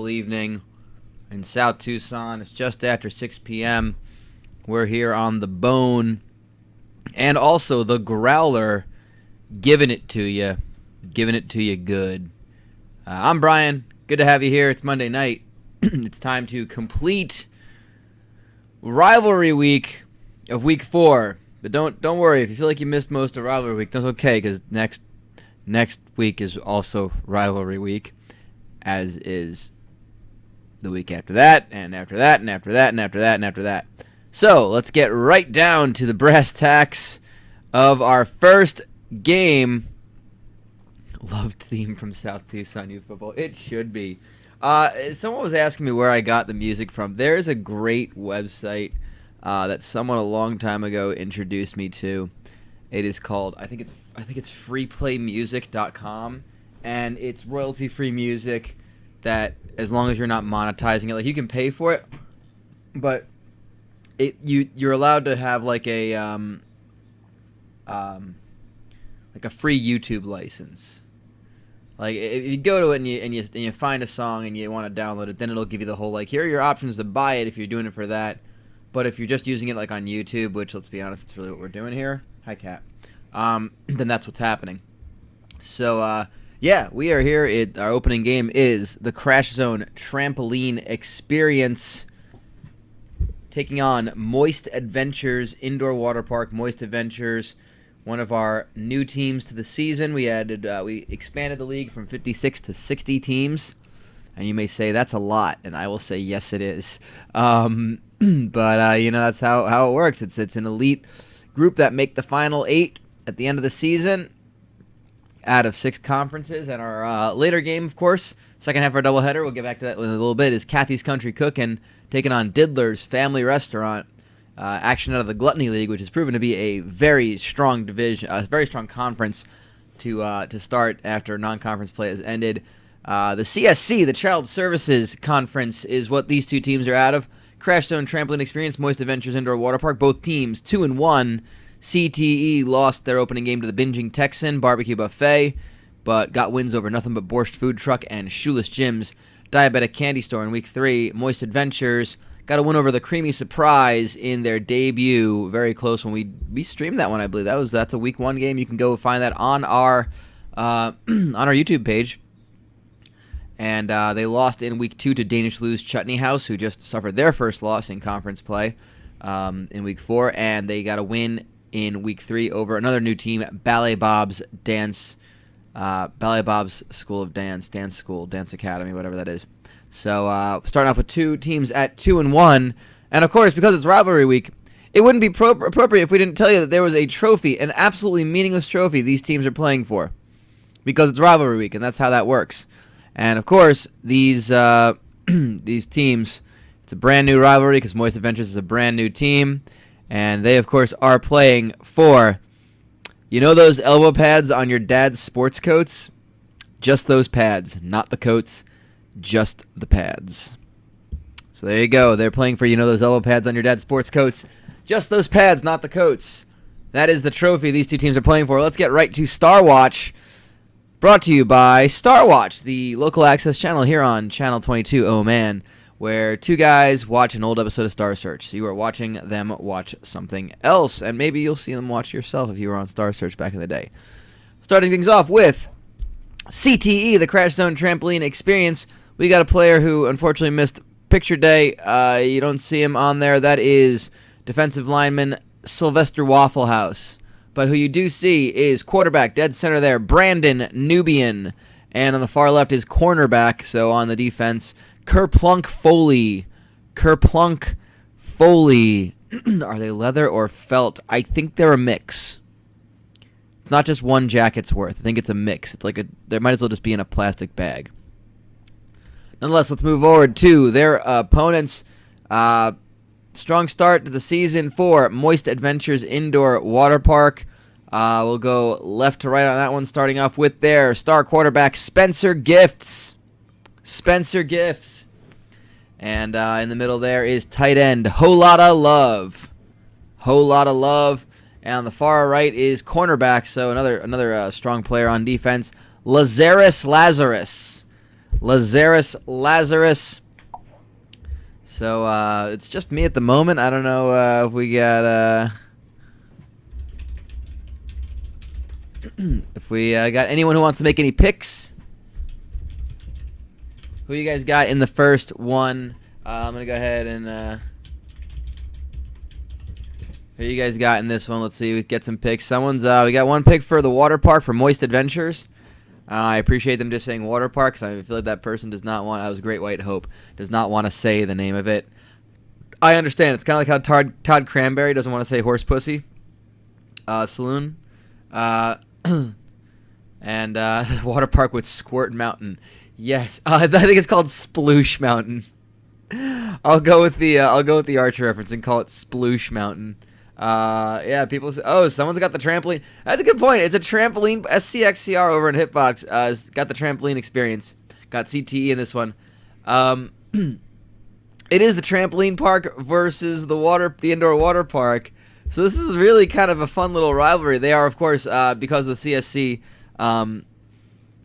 beautiful evening in South Tucson. It's just after 6 p.m. We're here on the Bone and also the Growler, giving it to you good. I'm Brian. Good to have you here. It's Monday night. It's time to complete rivalry week of week 4. But don't worry if you feel like you missed most of rivalry week. That's okay, because next week is also rivalry week, as is the week after that, and after that, and after that, and after that, and after that. So let's get right down to the brass tacks of our first game. Loved theme from South Tucson Youth Football. It should be. Someone was asking me where I got the music from. There is a great website that someone a long time ago introduced me to. It is called, I think it's freeplaymusic.com, and it's royalty-free music that, as long as you're not monetizing it, like, you can pay for it, but you're allowed to have like a free YouTube license. Like, if you go to it and you find a song and you want to download it, then it'll give you the whole, like, here are your options to buy it if you're doing it for that. But if you're just using it, like, on YouTube, which, let's be honest, it's really what we're doing here. Hi, Cat. Then that's what's happening. So, yeah, we are here. Our opening game is the Crashzone Trampoline Experience, taking on Moist Adventures Indoor Water Park. Moist Adventures, one of our new teams to the season. We expanded the league from 56 to 60 teams, and you may say that's a lot, and I will say yes, it is. But that's how it works. It's an elite group that make the final 8 at the end of the season out of 6 conferences. And our later game, of course, second half of our doubleheader, we'll get back to that in a little bit, is Kathy's Kountry Kookin taking on Diddler's Family Restaurant. Action out of the Gluttony League, which has proven to be a very strong division, a very strong conference to start after non-conference play has ended. The CSC, the Child Services Conference, is what these two teams are out of. Crashzone Trampoline Experience, Moist Adventures Indoor Water Park, both teams 2-1. CTE lost their opening game to the Binging Texan Barbecue Buffet, but got wins over Nothing But Borscht Food Truck and Shoeless Jim's Diabetic Candy Store in week 3. Moist Adventures got a win over the Creamy Surprise in their debut. Very close when we streamed that one, I believe. That's a week 1 game. You can go find that on our YouTube page. And they lost in week 2 to Danish Lou's Chutney House, who just suffered their first loss in conference play in week 4. And they got a win in week 3 over another new team, Ballet Bob's School of Dance, Dance Academy, whatever that is. So starting off with 2 teams at 2-1. And, of course, because it's rivalry week, it wouldn't be appropriate if we didn't tell you that there was a trophy, an absolutely meaningless trophy these teams are playing for, because it's rivalry week, and that's how that works. And, of course, these teams, it's a brand new rivalry because Moist Adventures is a brand new team. And they, of course, are playing for, you know those elbow pads on your dad's sports coats? Just those pads, not the coats, just the pads. So there you go. They're playing for, those elbow pads on your dad's sports coats. Just those pads, not the coats. That is the trophy these two teams are playing for. Let's get right to Star Watch. Brought to you by Star Watch, the local access channel here on Channel 22, oh man, where 2 guys watch an old episode of Star Search. So you are watching them watch something else, and maybe you'll see them watch yourself if you were on Star Search back in the day. Starting things off with CTE, the Crashzone Trampoline Experience. We got a player who unfortunately missed picture day. You don't see him on there. That is defensive lineman Sylvester Waffle House. But who you do see is quarterback, dead center there, Brandon Nubian. And on the far left is cornerback, so on the defense, Kerplunk Foley. Kerplunk Foley. Are they leather or felt? I think they're a mix. It's not just one jacket's worth. I think it's a mix. It's like they might as well just be in a plastic bag. Nonetheless, let's move forward to their opponents. Strong start to the season for Moist Adventures Indoor Water Park. We'll go left to right on that one, starting off with their star quarterback, Spencer Gifts. Spencer Gifts. And in the middle there is tight end, Whole Lotta Love. Whole Lotta Love. And on the far right is cornerback, so another strong player on defense, Lazarus. Lazarus. So it's just me at the moment. I don't know if we got if we got anyone who wants to make any picks. Who you guys got in the first one? I'm gonna go ahead and who you guys got in this one? Let's see. We get some picks. We got one pick for the water park for Moist Adventures. I appreciate them just saying water park because I feel like that person does not want. That was Great White Hope. Does not want to say the name of it. I understand. It's kind of like how Todd Cranberry doesn't want to say horse pussy. Saloon. And water park with Squirt Mountain. Yes, I think it's called Sploosh Mountain. I'll go with the Archer reference and call it Sploosh Mountain. Yeah, people say, oh, someone's got the trampoline. That's a good point. It's a trampoline. SCXCR over in Hitbox has got the trampoline experience. Got CTE in this one. It is the trampoline park versus the indoor water park. So this is really kind of a fun little rivalry. They are, of course, because of the CSC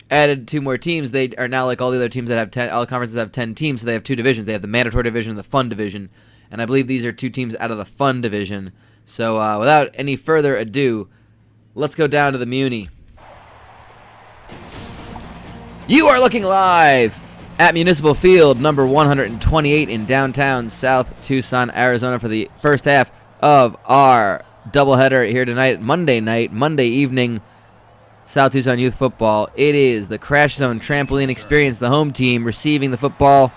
added 2 more teams. They are now like all the other teams that have 10. All the conferences have 10 teams, so they have 2 divisions. They have the mandatory division and the fun division. And I believe these are 2 teams out of the fun division. So without any further ado, let's go down to the Muni. You are looking live at Municipal Field, number 128 in downtown South Tucson, Arizona, for the first half of our doubleheader here tonight, Monday evening, South Tucson Youth Football. It is the Crashzone Trampoline Experience, the home team, receiving the football.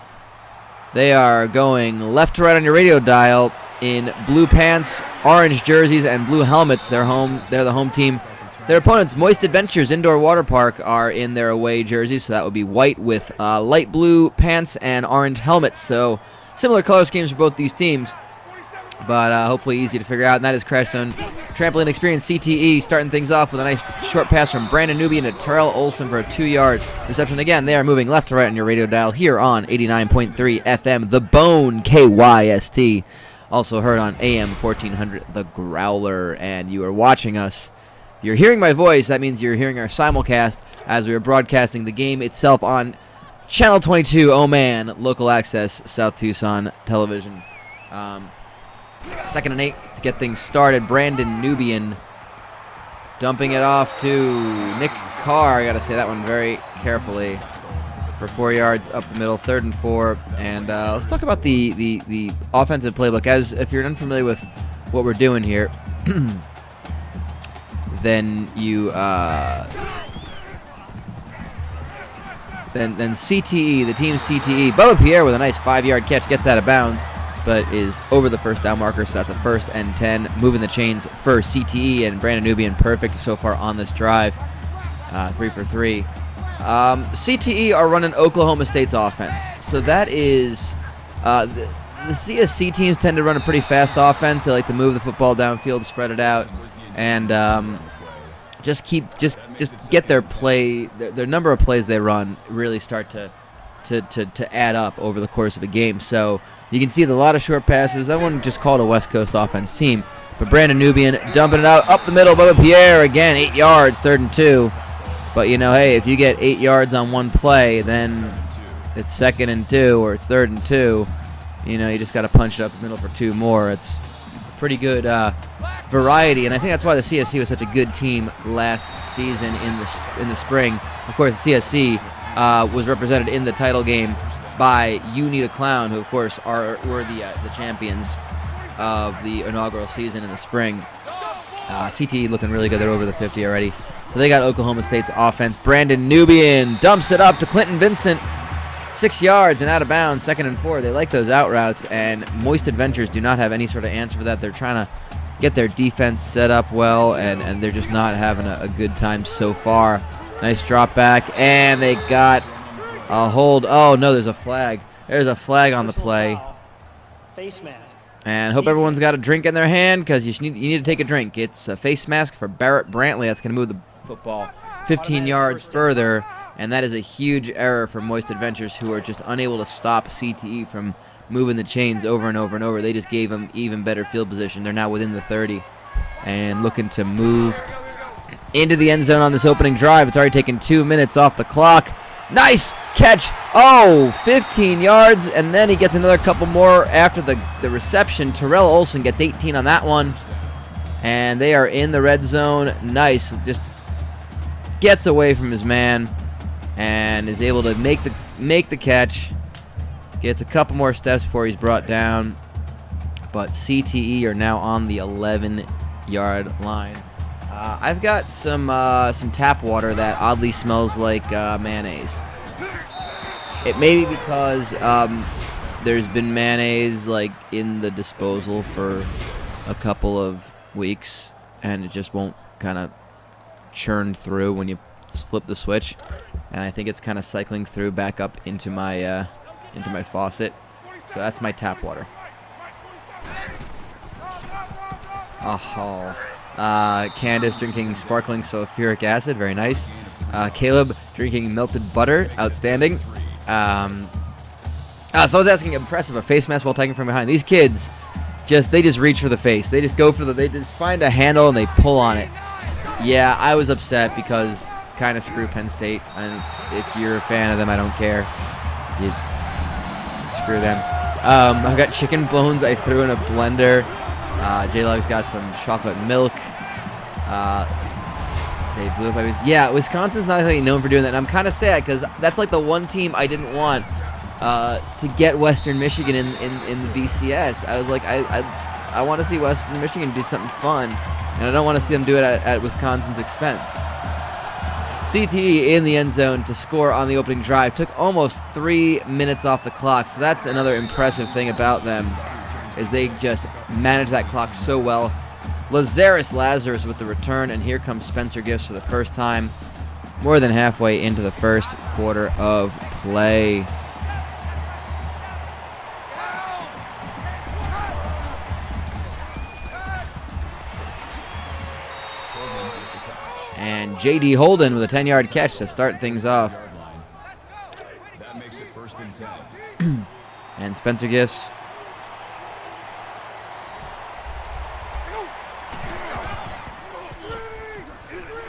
They are going left to right on your radio dial in blue pants, orange jerseys, and blue helmets. They're the home team. Their opponents, Moist Adventures Indoor Water Park, are in their away jerseys, so that would be white with light blue pants and orange helmets. So similar color schemes for both these teams, but hopefully easy to figure out. And that is Crashzone Trampoline Experience CTE starting things off with a nice short pass from Brandon Nubian to Terrell Olson for a 2-yard reception. Again, they are moving left to right on your radio dial here on 89.3 FM, The Bone, KYST. Also heard on AM 1400, The Growler. And you are watching us. You're hearing my voice. That means you're hearing our simulcast as we are broadcasting the game itself on Channel 22. Oh, man. Local access, South Tucson Television. 2nd and 8 to get things started. Brandon Nubian dumping it off to Nick Carr. I got to say that one very carefully for 4 yards up the middle. 3rd and 4. And let's talk about the offensive playbook. As if you're unfamiliar with what we're doing here, then you then CTE, the team's CTE. Bubba Pierre with a nice 5-yard catch gets out of bounds, but is over the first down marker, so that's a 1st and 10. Moving the chains for CTE, and Brandon Nubian perfect so far on this drive. 3 for 3. CTE are running Oklahoma State's offense. So that is the CSC teams tend to run a pretty fast offense. They like to move the football downfield, spread it out, and just get their play, their number of plays they run really start to add up over the course of a game. So you can see a lot of short passes. I wouldn't just call it a West Coast offense team. But Brandon Nubian dumping it out up the middle. Bubba Pierre again, 8 yards, 3rd and 2. But hey, if you get 8 yards on one play, then it's 2nd and 2 or it's 3rd and 2. You just got to punch it up the middle for 2 more. It's pretty good variety, and I think that's why the CSC was such a good team last season in the spring. Of course, the CSC was represented in the title game by You Need a Clown, who of course were the champions of the inaugural season in the spring. CTE looking really good. They're over the 50 already. So they got Oklahoma State's offense. Brandon Nubian dumps it up to Clinton Vincent. 6 yards and out of bounds, 2nd and 4. They like those out routes, and Moist Adventures do not have any sort of answer for that. They're trying to get their defense set up well, and they're just not having a good time so far. Nice drop back, and they got a hold. Oh, no, there's a flag. There's a flag on the play. Face mask. And hope everyone's got a drink in their hand because you need to take a drink. It's a face mask for Barrett Brantley. That's going to move the football 15 yards further. And that is a huge error for Moist Adventures, who are just unable to stop CTE from moving the chains over and over and over. They just gave them even better field position. They're now within the 30 and looking to move into the end zone on this opening drive. It's already taken 2 minutes off the clock. Nice catch. Oh, 15 yards, and then he gets another couple more after the reception. Terrell Olsen gets 18 on that one, and they are in the red zone. Nice. Just gets away from his man and is able to make the catch. Gets a couple more steps before he's brought down, but CTE are now on the 11-yard line. I've got some tap water that oddly smells like mayonnaise. It may be because there's been mayonnaise like in the disposal for a couple of weeks, and it just won't kind of churn through when you flip the switch. And I think it's kind of cycling through back up into my faucet. So that's my tap water. Oh. Candace drinking sparkling sulfuric acid, very nice. Caleb drinking melted butter, outstanding. So I was asking, impressive, a face mask while taking from behind. These kids, they just reach for the face. They just they just find a handle and they pull on it. Yeah, I was upset because kind of screw Penn State, and if you're a fan of them, I don't care. You screw them. I've got chicken bones I threw in a blender. J-Log's got some chocolate milk. They blew up. Yeah, Wisconsin's not really known for doing that, and I'm kind of sad because that's like the one team I didn't want to get Western Michigan in the BCS. I was like, I want to see Western Michigan do something fun, and I don't want to see them do it at Wisconsin's expense. CTE in the end zone to score on the opening drive. Took almost 3 minutes off the clock, so that's another impressive thing about them, is they just manage that clock so well. Lazarus with the return, and here comes Spencer Gifts for the first time, more than halfway into the first quarter of play. And J.D. Holden with a 10-yard catch to start things off. That makes it 1st and 10. And Spencer Gifts.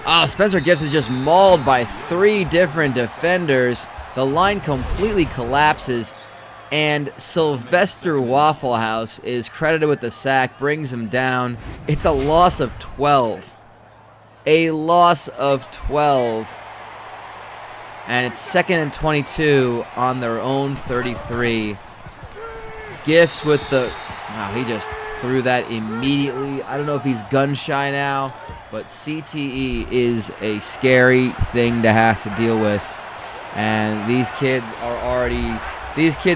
Oh, Spencer Gifts is just mauled by 3 different defenders. The line completely collapses, and Sylvester Waffle House is credited with the sack, brings him down. It's a loss of 12. A loss of 12. And it's 2nd and 22 on their own 33. Gifts with the... Wow, he just threw that immediately. I don't know if he's gun shy now, but CTE is a scary thing to have to deal with. And these kids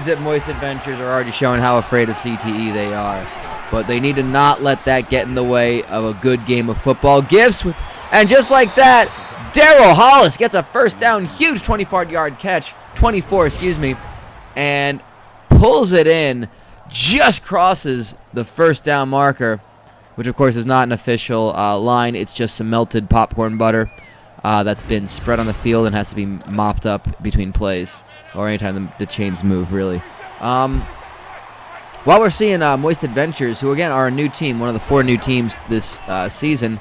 at Moist Adventures are already showing how afraid of CTE they are. But they need to not let that get in the way of a good game of football. Gifts with... And just like that, Darryl Hollis gets a first down, huge 24-yard catch, and pulls it in, just crosses the first down marker, which of course is not an official line. It's just some melted popcorn butter that's been spread on the field and has to be mopped up between plays, or anytime the chains move, really. While we're seeing Moist Adventures, who again are a new team, one of the 4 new teams this season,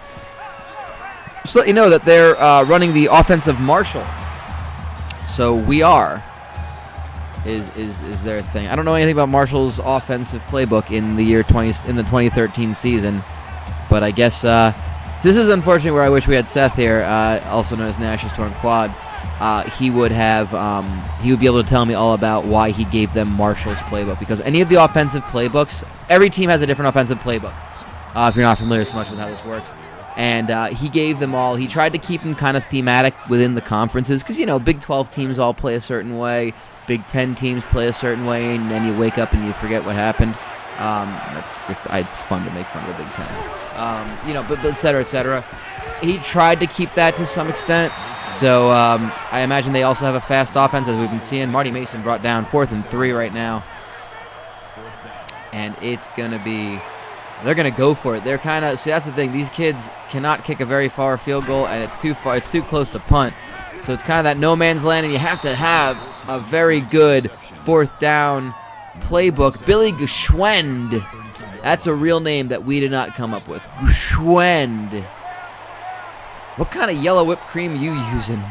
just to let you know that they're running the offensive marshal. So we are is their thing. I don't know anything about Marshall's offensive playbook in the 2013 season, but I guess this is unfortunately where I wish we had Seth here, also known as Nash's Torn Quad. He would be able to tell me all about why he gave them Marshall's playbook, because any of the offensive playbooks, every team has a different offensive playbook. If you're not familiar so much with how this works. And he gave them all. He tried to keep them kind of thematic within the conferences because, Big 12 teams all play a certain way. Big 10 teams play a certain way, and then you wake up and you forget what happened. It's fun to make fun of the Big 10. But et cetera, et cetera. He tried to keep that to some extent. So I imagine they also have a fast offense, as we've been seeing. Marty Mason brought down 4th and 3 right now. And it's going to be... They're going to go for it. They're kind of... See, that's the thing. These kids cannot kick a very far field goal, and it's too far. It's too close to punt. So it's kind of that no man's land, and you have to have a very good 4th down playbook. Billy Guschwend. That's a real name that we did not come up with. Guschwend. What kind of yellow whipped cream are you using?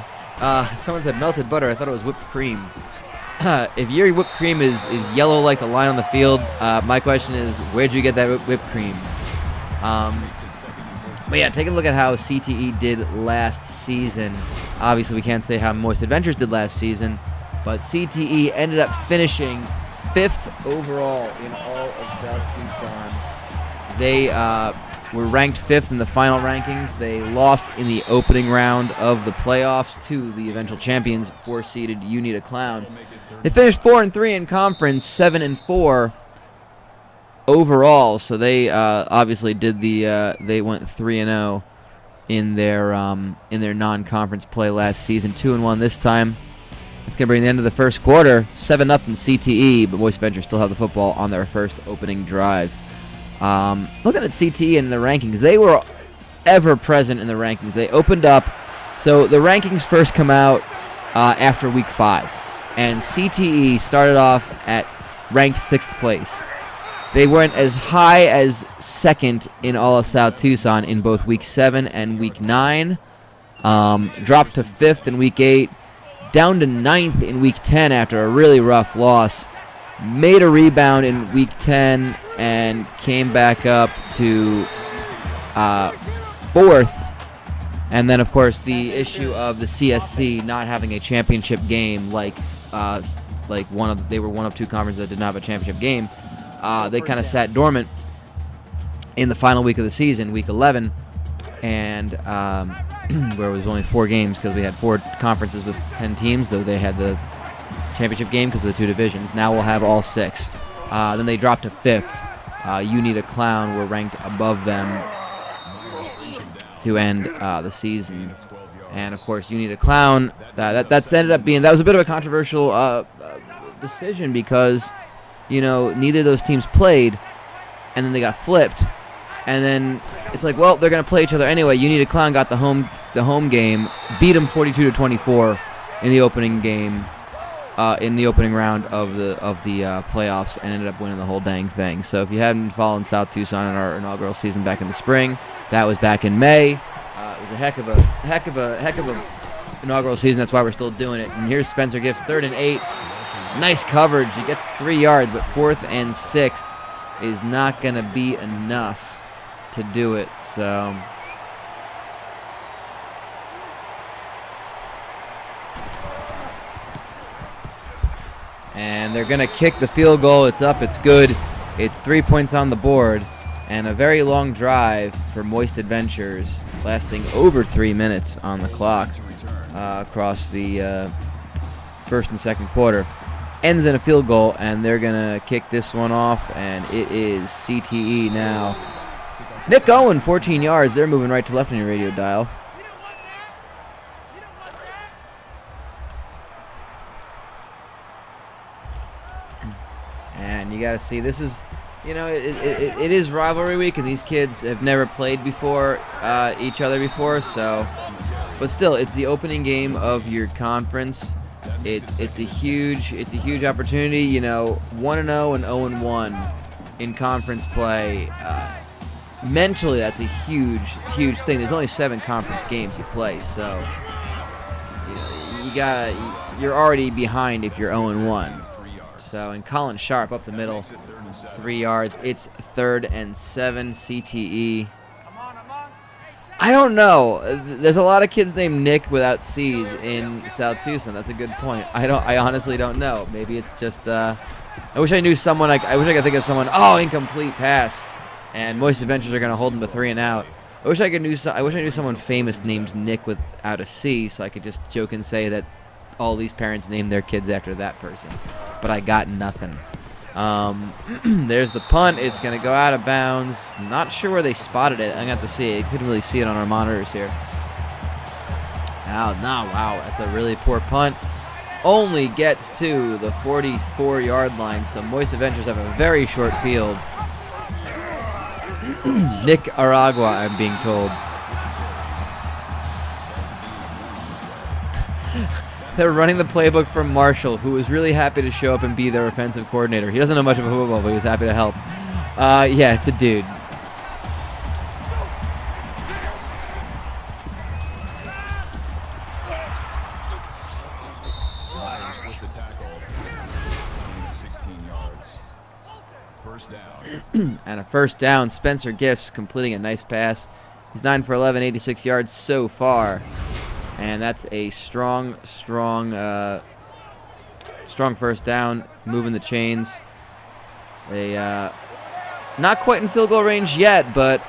Someone said melted butter. I thought it was whipped cream. If your whipped cream is yellow like the line on the field, my question is, where'd you get that whipped cream? But yeah, take a look at how CTE did last season. Obviously, we can't say how Moist Adventures did last season, but CTE ended up finishing 5th overall in all of South Tucson. They were ranked 5th in the final rankings. They lost in the opening round of the playoffs to the eventual champions, 4-seeded You Need a Clown. They finished 4-3 in conference, 7-4 overall. So they obviously did they went 3-0 in their non-conference play last season, 2-1 this time. It's gonna bring the end of the first quarter, 7-0 CTE, but Moist Adventures still have the football on their first opening drive. Looking at CTE and the rankings, they were ever present in the rankings. They opened up, so the rankings first come out after week 5, and CTE started off at ranked 6th place. They went as high as 2nd in all of South Tucson in both week 7 and week 9, dropped to 5th in week 8, down to 9th in week 10 after a really rough loss, made a rebound in week 10, and came back up to 4th. And then, of course, the issue of the CSC not having a championship game, they were one of 2 conferences that did not have a championship game. They kind of sat dormant in the final week of the season, week 11, and where it was only 4 games because we had 4 conferences with 10 teams, though they had the championship game because of the 2 divisions. Now we'll have all 6. Then they dropped to 5th. You Need a Clown were ranked above them to end the season. And, of course, You Need a Clown, that's ended up being, that was a bit of a controversial decision because, neither of those teams played, and then they got flipped. And then it's like, well, they're going to play each other anyway. You Need a Clown got the home game, beat them 42-24 in the opening game. In the opening round of the playoffs, and ended up winning the whole dang thing. So if you hadn't been following South Tucson in our inaugural season back in the spring, that was back in May. It was a heck of a inaugural season. That's why we're still doing it. And here's Spencer Gift's 3rd and 8. Nice coverage. He gets 3 yards, but 4th and 6th is not going to be enough to do it. So. And they're going to kick the field goal. It's up. It's good. It's 3 points on the board. And a very long drive for Moist Adventures, lasting over 3 minutes on the clock across the first and second quarter. Ends in a field goal, and they're going to kick this one off, and it is CTE now. Nick Owen, 14 yards. They're moving right to left on your radio dial. And you got to see, this is, it is rivalry week, and these kids have never played before each other before. So, but still, it's the opening game of your conference. It's a huge opportunity. 1-0 and 0-1 in conference play. Mentally, that's a huge thing. There's only 7 conference games you play, so you're already behind if you're 0-1. So, and Colin Sharp up the middle, 3 yards. It's 3rd and 7, CTE. I don't know. There's a lot of kids named Nick without C's in South Tucson. That's a good point. I honestly don't know. Maybe it's just. I wish I knew someone. I wish I could think of someone. Oh, incomplete pass, and Moist Adventures are going to hold him to 3 and out. I wish I knew someone famous named Nick without a C, so I could just joke and say that all these parents named their kids after that person. But I got nothing. There's the punt. It's going to go out of bounds. Not sure where they spotted it. I'm going to have to see it. Couldn't really see it on our monitors here. Wow. That's a really poor punt. Only gets to the 44-yard line. So Moist Adventures have a very short field. Nick Aragua, I'm being told. They're running the playbook from Marshall, who was really happy to show up and be their offensive coordinator. He doesn't know much about football, but he was happy to help. Yeah, it's a dude. First down. And a first down. Spencer Gifts completing a nice pass. He's 9 for 11, 86 yards so far. And that's a strong first down, moving the chains. They not quite in field goal range yet, but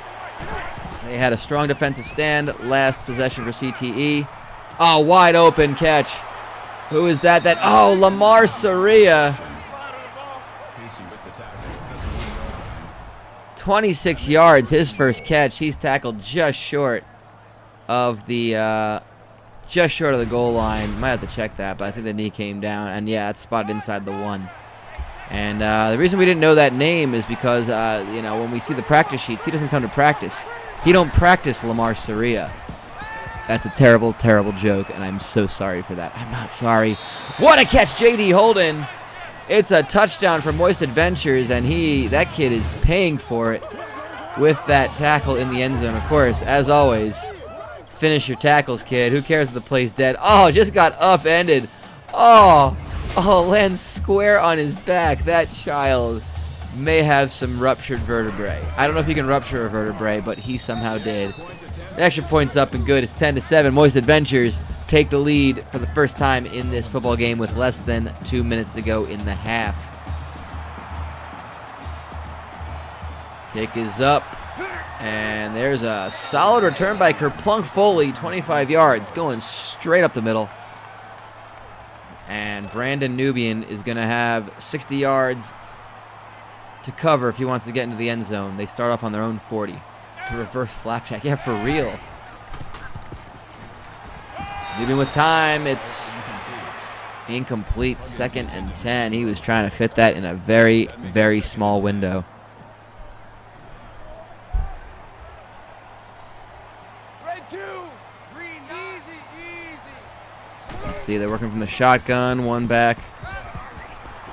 they had a strong defensive stand. Last possession for CTE. Oh, wide open catch. Who is that? Oh, Lamar Soria. 26 yards, his first catch. He's tackled just short of the goal line. Might have to check that, but I think the knee came down, and yeah, it's spotted inside the 1. And the reason we didn't know that name is because when we see the practice sheets, he doesn't come to practice. He don't practice Lamar Soria. That's a terrible, terrible joke, and I'm so sorry for that. I'm not sorry. What a catch, J.D. Holden. It's a touchdown for Moist Adventures, and that kid is paying for it with that tackle in the end zone. Of course, as always, finish your tackles, kid. Who cares if the play's dead? Oh, just got upended. Oh, lands square on his back. That child may have some ruptured vertebrae. I don't know if he can rupture a vertebrae, but he somehow did. The extra point's up and good. It's 10-7. Moist Adventures take the lead for the first time in this football game with less than 2 minutes to go in the half. Kick is up, and there's a solid return by Kerplunk Foley, 25 yards, going straight up the middle. And Brandon Nubian is going to have 60 yards to cover if he wants to get into the end zone. They start off on their own 40. Reverse flapjack. Yeah, for real. Even with time, it's incomplete. 2nd and 10. He was trying to fit that in a very, very small window. Let's see, they're working from the shotgun. One back.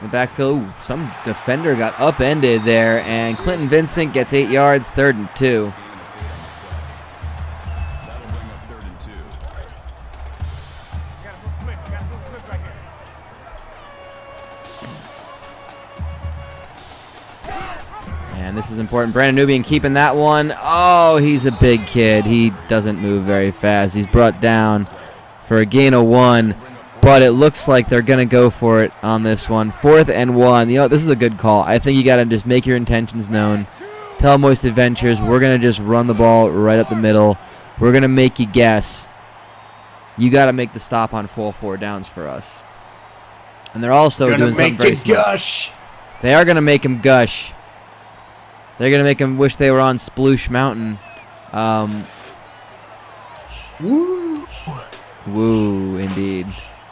The backfield. Ooh, some defender got upended there, and Clinton Vincent gets 8 yards. 3rd and 2. And this is important. Brandon Nubian keeping that one. Oh, he's a big kid. He doesn't move very fast. He's brought down for a gain of 1. But it looks like they're going to go for it on this one. 4th and 1. You know, this is a good call. I think you got to just make your intentions known. Tell Moist Adventures, we're going to just run the ball right up the middle. We're going to make you guess. You got to make the stop on full 4 downs for us. And they're also doing something very smart. Gush. They are going to make him gush. They're going to make him wish they were on Sploosh Mountain. Woo, indeed.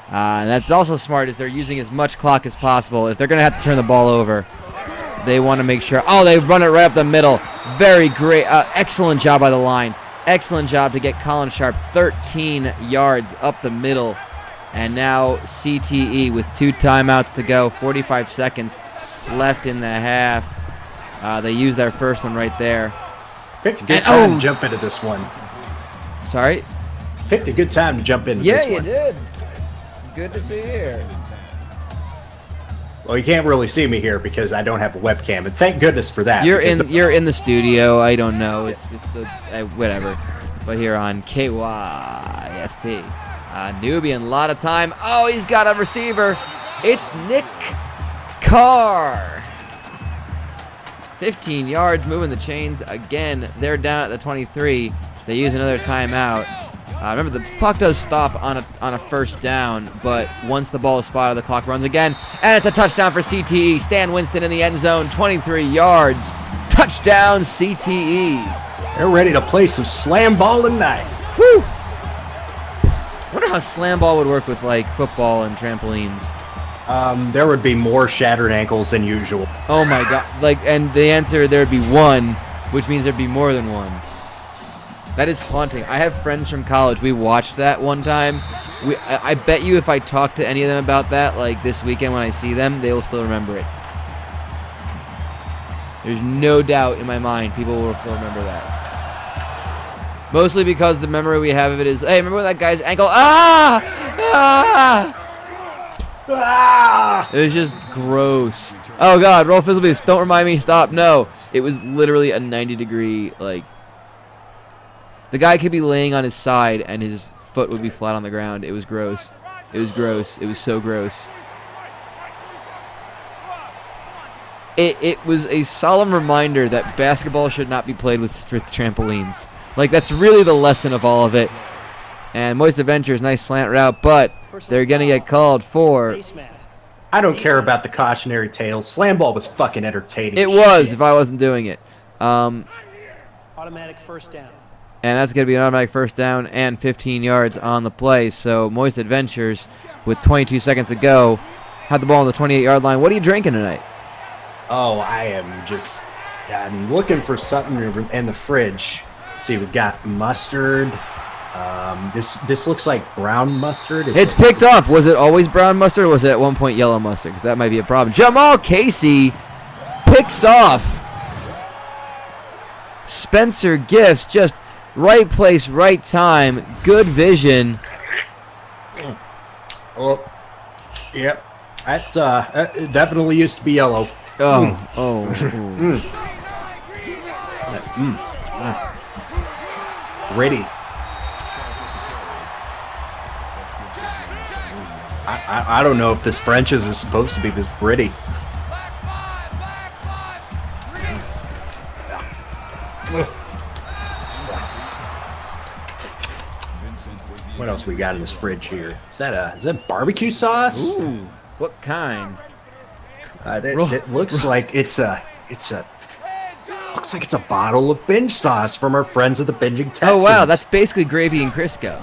And that's also smart, is they're using as much clock as possible. If they're going to have to turn the ball over, they want to make sure. Oh, they run it right up the middle. Very great. Excellent job by the line. Excellent job to get Colin Sharp 13 yards up the middle. And now CTE with 2 timeouts to go. 45 seconds left in the half. They used their first one right there. Picked a good time to jump into this one. Sorry? Picked a good time to jump into this one. Yeah, you did. Good to see you here. Well, you can't really see me here because I don't have a webcam, and thank goodness for that. You're in the studio. I don't know. It's the whatever. But here on KYST, Nubian, a lot of time. Oh, he's got a receiver. It's Nick Carr. 15 yards, moving the chains again. They're down at the 23. They use another timeout. Remember, the clock does stop on a first down, but once the ball is spotted, the clock runs again, and it's a touchdown for CTE. Stan Winston in the end zone, 23 yards. Touchdown, CTE. They're ready to play some slam ball tonight. Whew. I wonder how slam ball would work with, like, football and trampolines. There would be more shattered ankles than usual. Oh, my God. And the answer, there'd be one, which means there'd be more than one. That is haunting. I have friends from college. We watched that one time. I bet you if I talk to any of them about that, like this weekend when I see them, they will still remember it. There's no doubt in my mind people will still remember that. Mostly because the memory we have of it is, hey, remember that guy's ankle? Ah! Ah! It was just gross. Oh god, roll fizzle boost. Don't remind me. Stop. No. It was literally a 90-degree, like... The guy could be laying on his side and his foot would be flat on the ground. It was gross. It was gross. It was so gross. It was a solemn reminder that basketball should not be played with trampolines. Like, that's really the lesson of all of it. And Moist Adventures, nice slant route, but they're going to get called for... I don't care about the cautionary tales. Slam ball was fucking entertaining. It was, if I wasn't doing it. Automatic first down. And that's going to be an automatic first down and 15 yards on the play. So Moist Adventures, with 22 seconds to go, had the ball on the 28-yard line. What are you drinking tonight? Oh, I'm looking for something in the fridge. Let's see, we've got mustard. This looks like brown mustard. It's picked off. Was it always brown mustard or was it at one point yellow mustard? Because that might be a problem. Jamal Casey picks off. Spencer Gifts, just right place, right time. Good vision. Oh, yep. That definitely used to be yellow. Ready. I don't know if this French is supposed to be this Britty. What else we got in this fridge here? Is that barbecue sauce? Ooh, what kind? It looks like it's a bottle of binge sauce from our friends at the Binging Texans. Oh wow, that's basically gravy and Crisco.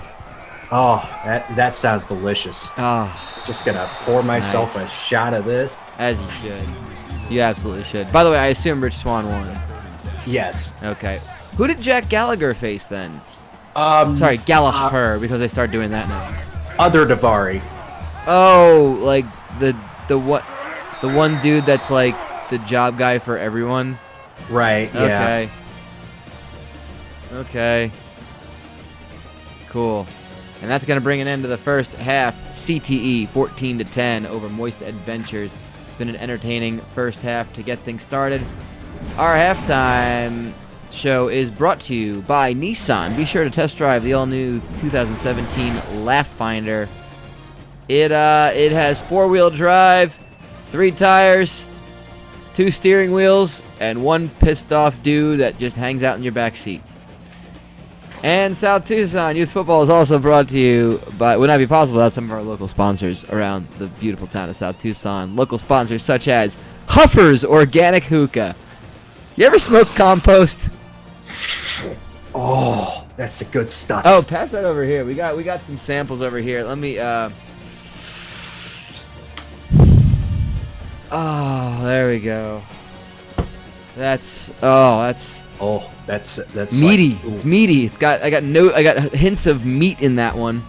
Oh, that sounds delicious. Oh, Just gonna pour myself a shot of this. as you should. You absolutely should. By the way, I assume Rich Swann won. Yes. Okay. Who did Jack Gallagher face then? Sorry, Gallagher, because they start doing that now. Other Davari. Oh, like the one dude that's like the job guy for everyone. Right. Yeah. Okay. Okay. Cool. And that's going to bring an end to the first half. CTE 14-10 over Moist Adventures. It's been an entertaining first half to get things started. Our halftime show is brought to you by Nissan. Be sure to test drive the all-new 2017 Laugh Finder. It has 4-wheel drive, 3 tires, 2 steering wheels, and 1 pissed-off dude that just hangs out in your back seat. And South Tucson Youth Football is also brought to you by, would not be possible without some of our local sponsors around the beautiful town of South Tucson. Local sponsors such as Huffers Organic Hookah. You ever smoke compost? Oh, that's the good stuff. Oh, pass that over here. We got some samples over here. Let me oh, there we go. That's meaty. Like, it's meaty. I got hints of meat in that one.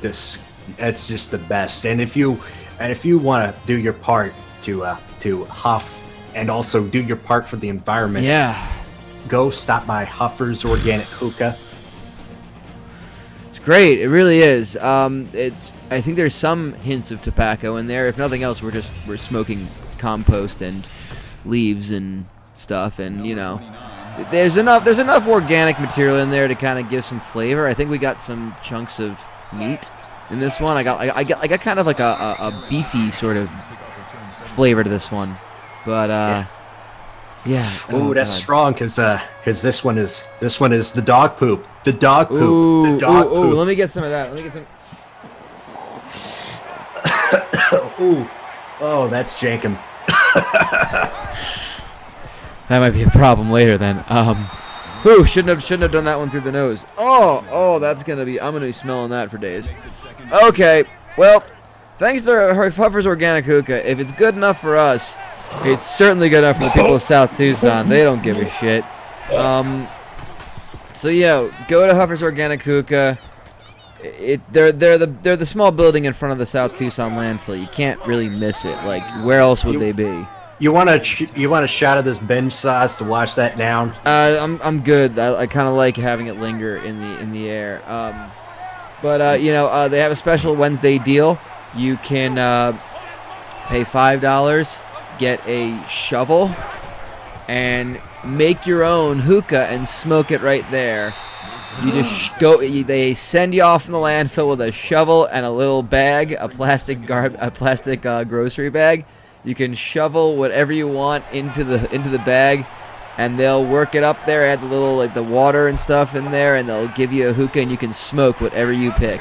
That's just the best. And if you want to do your part to huff and also do your part for the environment, Yeah. go stop by Huffers Organic Hookah. It's great. It really is. I think there's some hints of tobacco in there. If nothing else, we're smoking compost and leaves and stuff, and there's enough organic material in there to kind of give some flavor. I think we got some chunks of meat in this one. I got kind of like a beefy sort of flavor to this one, but yeah. Ooh, that's God. strong because this one is the dog poop. The dog poop. Ooh, the dog ooh, poop. let me get some of that. Let me get some. Ooh. Oh, that's jankum. That might be a problem later then. Ooh, shouldn't have done that one through the nose. Oh, I'm gonna be smelling that for days. Okay, well, thanks to Huffers Organic Hookah. If it's good enough for us, it's certainly good enough for the people of South Tucson. They don't give a shit. So yeah, go to Huffers Organic Hookah. They're the small building in front of the South Tucson landfill. You can't really miss it. Like, where else would they be? You want a shot of this binge sauce to wash that down? I'm good. I kind of like having it linger in the air. But, they have a special Wednesday deal. You can pay $5, get a shovel, and make your own hookah and smoke it right there. You just they send you off from the landfill with a shovel and a little bag, a plastic grocery bag. You can shovel whatever you want into the bag, and they'll work it up there, add the little the water and stuff in there, and they'll give you a hookah, and you can smoke whatever you pick.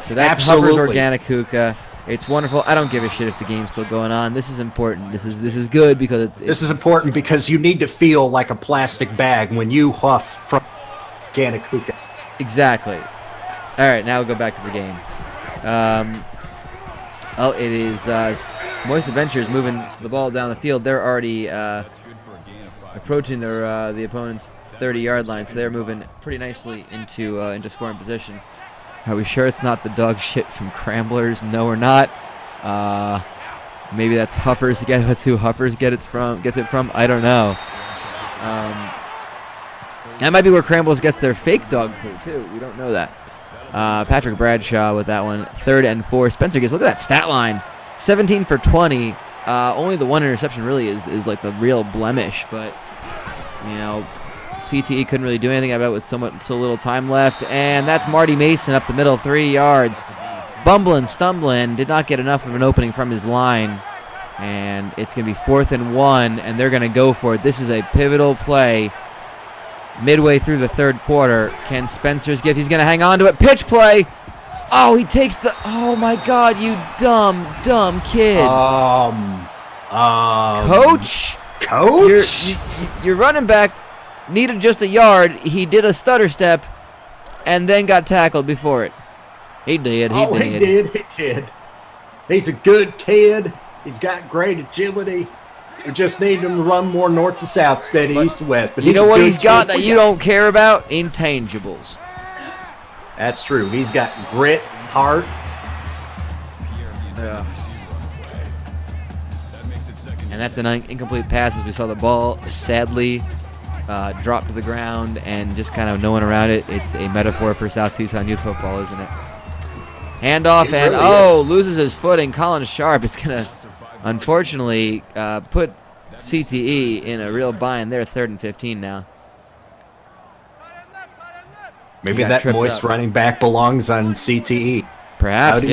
So that's Huffer's Organic Hookah. It's wonderful. I don't give a shit if the game's still going on. This is important. This is good because this is important because you need to feel like a plastic bag when you huff from organic hookah. Exactly. All right, now we'll go back to the game. It is Moist Adventures moving the ball down the field. They're already approaching the opponent's 30-yard line, so they're moving pretty nicely into scoring position. Are we sure it's not the dog shit from Cramblers? No, we're not. Maybe that's Huffers. That's who Huffers gets it from. I don't know. That might be where Cramblers gets their fake dog poo too. We don't know that. Patrick Bradshaw with that one. 3rd and 4. Spencer Gibbs. Look at that stat line. 17 for 20. Only the one interception really is like the real blemish, but CTE couldn't really do anything about it with so little time left. And that's Marty Mason up the middle, 3 yards. Bumbling, stumbling, did not get enough of an opening from his line. And it's going to be 4th and 1, and they're going to go for it. This is a pivotal play midway through the 3rd quarter. Can Spencer's Gift, he's going to hang on to it. Pitch play. Oh, he takes oh my God, you dumb kid. Coach? Your running back needed just a yard. He did a stutter step and then got tackled before it. He did. He did. He's a good kid. He's got great agility. We just need him to run more north to south instead of east to west. But you know what he's got that you don't care about? Intangibles. That's true. He's got grit, heart. Yeah. And that's an incomplete pass as we saw the ball sadly drop to the ground and just kind of no one around it. It's a metaphor for South Tucson youth football, isn't it? Handoff and loses his footing. Colin Sharp is going to unfortunately put CTE in a real bind. They're 3rd and 15 now. Maybe that moist running back belongs on CTE. Perhaps,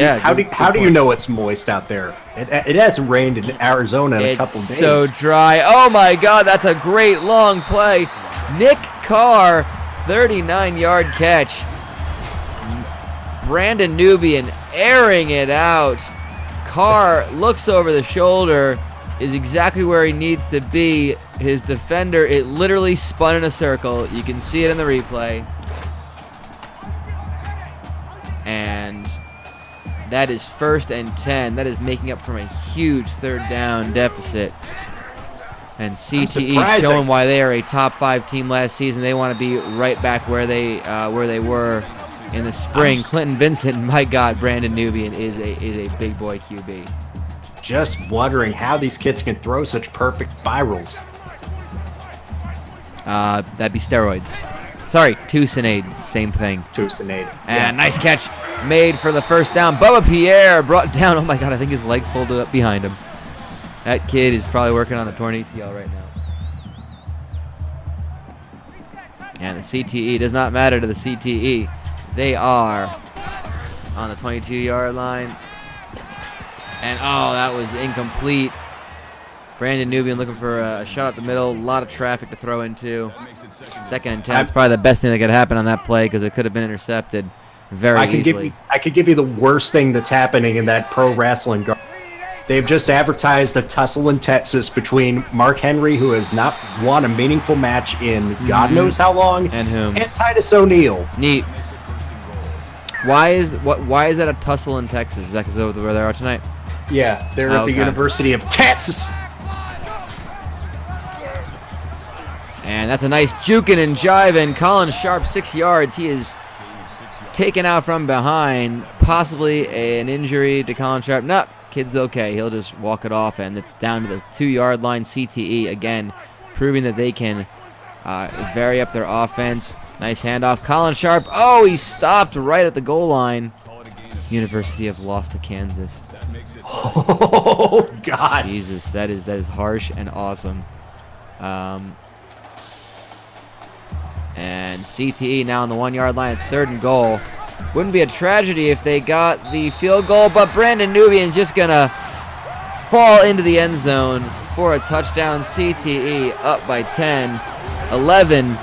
How do you know it's moist out there? It hasn't rained in Arizona in a couple days. It's so dry. Oh, my God, that's a great long play. Nick Carr, 39-yard catch. Brandon Nubian airing it out. Carr looks over the shoulder, is exactly where he needs to be. His defender, it literally spun in a circle. You can see it in the replay. And that is 1st and 10. That is making up from a huge 3rd down deficit. And CTE showing why they are a top 5 team last season. They want to be right back where they were in the spring. Clinton Vincent, my God, Brandon Nubian is a big boy QB. Just wondering how these kids can throw such perfect spirals. That'd be steroids. Sorry, Tucsonade, same thing. Tucsonade. And nice catch made for the 1st down. Bubba Pierre brought down. Oh my God, I think his leg folded up behind him. That kid is probably working on a torn ACL right now. And the CTE does not matter to the CTE. They are on the 22-yard line. And that was incomplete. Brandon Nubian looking for a shot up the middle. A lot of traffic to throw into. 2nd and 10. It's probably the best thing that could happen on that play because it could have been intercepted very easily. I could give you the worst thing that's happening in that pro wrestling. They've just advertised a tussle in Texas between Mark Henry, who has not won a meaningful match in God knows how long, and whom? And Titus O'Neil. Neat. Why is that a tussle in Texas? Is that because of where they are tonight? Yeah, they're at the University of Texas. And that's a nice juking and jiving. Colin Sharp, 6 yards. He is taken out from behind. Possibly an injury to Colin Sharp. No, kid's okay. He'll just walk it off, and it's down to the 2-yard line. CTE, again, proving that they can vary up their offense. Nice handoff. Colin Sharp. Oh, he stopped right at the goal line. Call it a gain of University of lost to Kansas. that makes it Oh God! Jesus, that is harsh and awesome. And CTE now on the 1 yard line. It's 3rd and goal. Wouldn't be a tragedy if they got the field goal, but Brandon Nubian's just gonna fall into the end zone for a touchdown. CTE up by 10, 11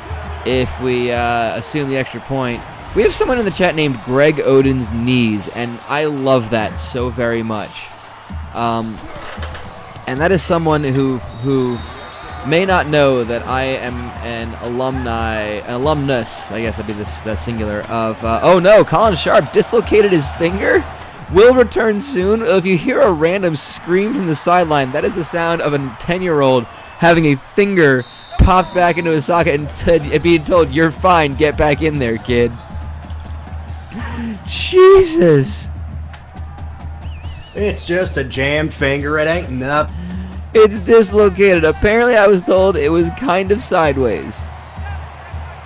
if we assume the extra point. We have someone in the chat named Greg Odin's Knees, and I love that so very much. And that is someone who may not know that I am an alumnus, I guess that'd be the singular, of, oh no, Colin Sharp dislocated his finger, will return soon. If you hear a random scream from the sideline, that is the sound of a 10-year-old having a finger popped back into his socket and being told, you're fine, get back in there, kid. Jesus. It's just a jammed finger. It ain't nothing. It's dislocated. Apparently, I was told it was kind of sideways.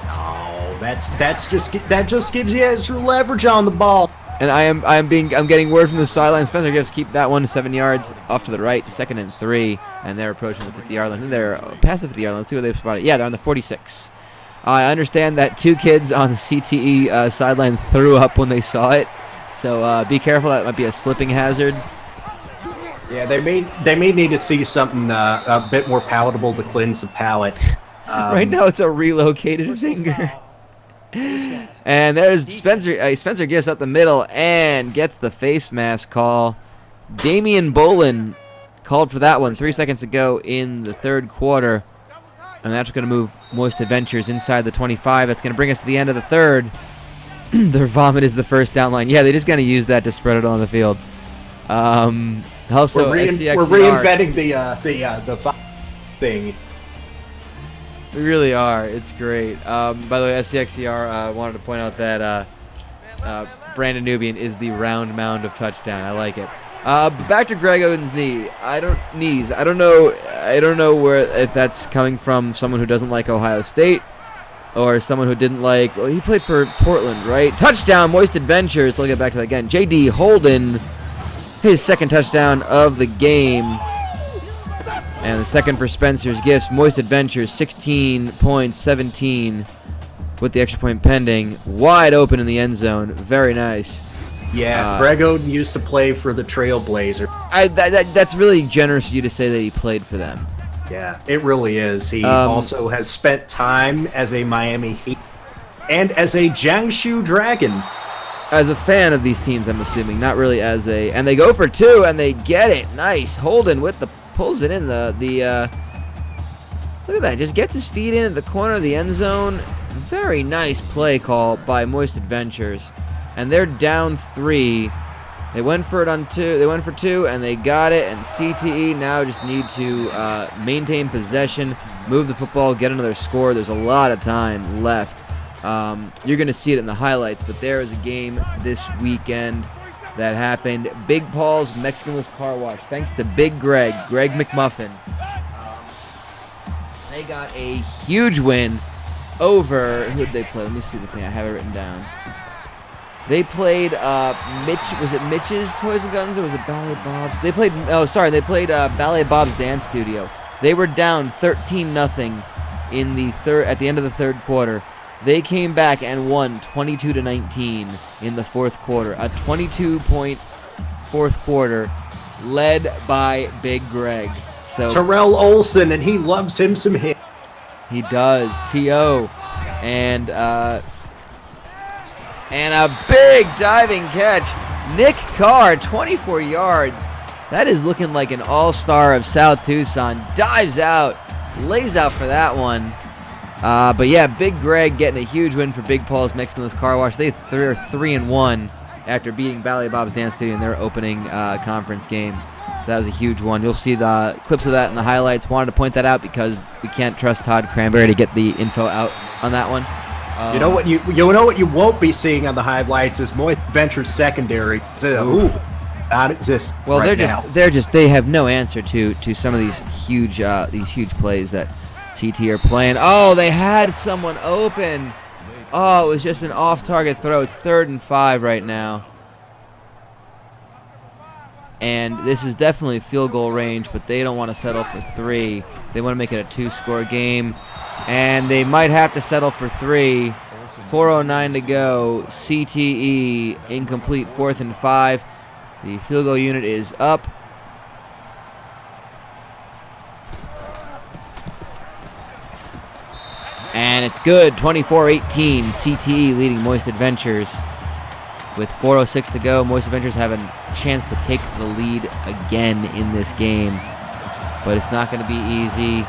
Oh, that just gives you extra leverage on the ball. And I'm getting word from the sideline. Spencer Gifts keep that one 7 yards off to the right, 2nd and 3, and they're approaching the 50-yard line. I think they're past the 50-yard line. Let's see where they've spotted. Yeah, they're on the 46. I understand that 2 kids on the CTE sideline threw up when they saw it, so be careful. That might be a slipping hazard. Yeah, they may need to see something a bit more palatable to cleanse the palate. Right now, it's a relocated finger. And there's Spencer. Spencer Gifts up the middle and gets the face mask call. Damian Bolin called for that one 3 seconds ago in the 3rd quarter. And that's going to move Moist Adventures inside the 25. That's going to bring us to the end of the 3rd. Their vomit is the first down line. Yeah, they just got to use that to spread it on the field. Also, we're reinventing the thing. We really are. It's great. By the way, SCXCR wanted to point out that Brandon Nubian is the round mound of touchdown. I like it. But back to Greg Oden's knee. I don't know where, if that's coming from someone who doesn't like Ohio State or someone who didn't like. Well, he played for Portland, right? Touchdown, Moist Adventures. We'll get back to that again. J.D. Holden, his 2nd touchdown of the game. And the 2nd for Spencer's Gifts. Moist Adventures, 16 points, 17 with the extra point pending. Wide open in the end zone. Very nice. Yeah, Greg Oden used to play for the Trailblazer. That's really generous of you to say that he played for them. Yeah, it really is. He also has spent time as a Miami Heat and as a Jiangsu Dragon. As a fan of these teams, I'm assuming, not really as a. And they go for 2 and they get it. Nice. Holden with the pulls it in the look at that. Just gets his feet in at the corner of the end zone. Very nice play call by Moist Adventures. And they're down 3. They went for it on 2. They went for 2 and they got it. And CTE now just need to maintain possession, move the football, get another score. There's a lot of time left. You're going to see it in the highlights, but there is a game this weekend that happened. Big Paul's Mexicanless Car Wash. Thanks to Big Greg McMuffin. They got a huge win over, who did they play? Let me see the thing. I have it written down. They played Mitch. Was it Mitch's Toys and Guns or was it Ballet Bob's? They played. Oh, sorry. They played Ballet Bob's Dance Studio. They were down 13-0 in the third. At the end of the 3rd quarter, they came back and won 22-19 in the 4th quarter. A 22-point 4th quarter, led by Big Greg. So Terrell Olsen, and he loves him some hit. He does. T.O. And a big diving catch. Nick Carr, 24 yards. That is looking like an all-star of South Tucson. Dives out, lays out for that one. But yeah, Big Greg getting a huge win for Big Paul's Mexicanless Car Wash. They are 3-1 after beating Ballet Bob's Dance Studio in their opening conference game. So that was a huge one. You'll see the clips of that in the highlights. Wanted to point that out because we can't trust Todd Cranberry to get the info out on that one. You know what you won't be seeing on the highlights is Moist Adventures secondary. Not exist. Well, right they have no answer to some of these huge plays that CT are playing. Oh, they had someone open. Oh, it was just an off-target throw. It's 3rd and 5 right now. And this is definitely field goal range, but they don't want to settle for 3. They want to make it a 2-score game. And they might have to settle for 3. 4:09 to go. CTE incomplete, 4th and 5. The field goal unit is up. And it's good, 24-18. CTE leading Moist Adventures. With 4:06 to go, Moist Adventures have a chance to take the lead again in this game. But it's not going to be easy.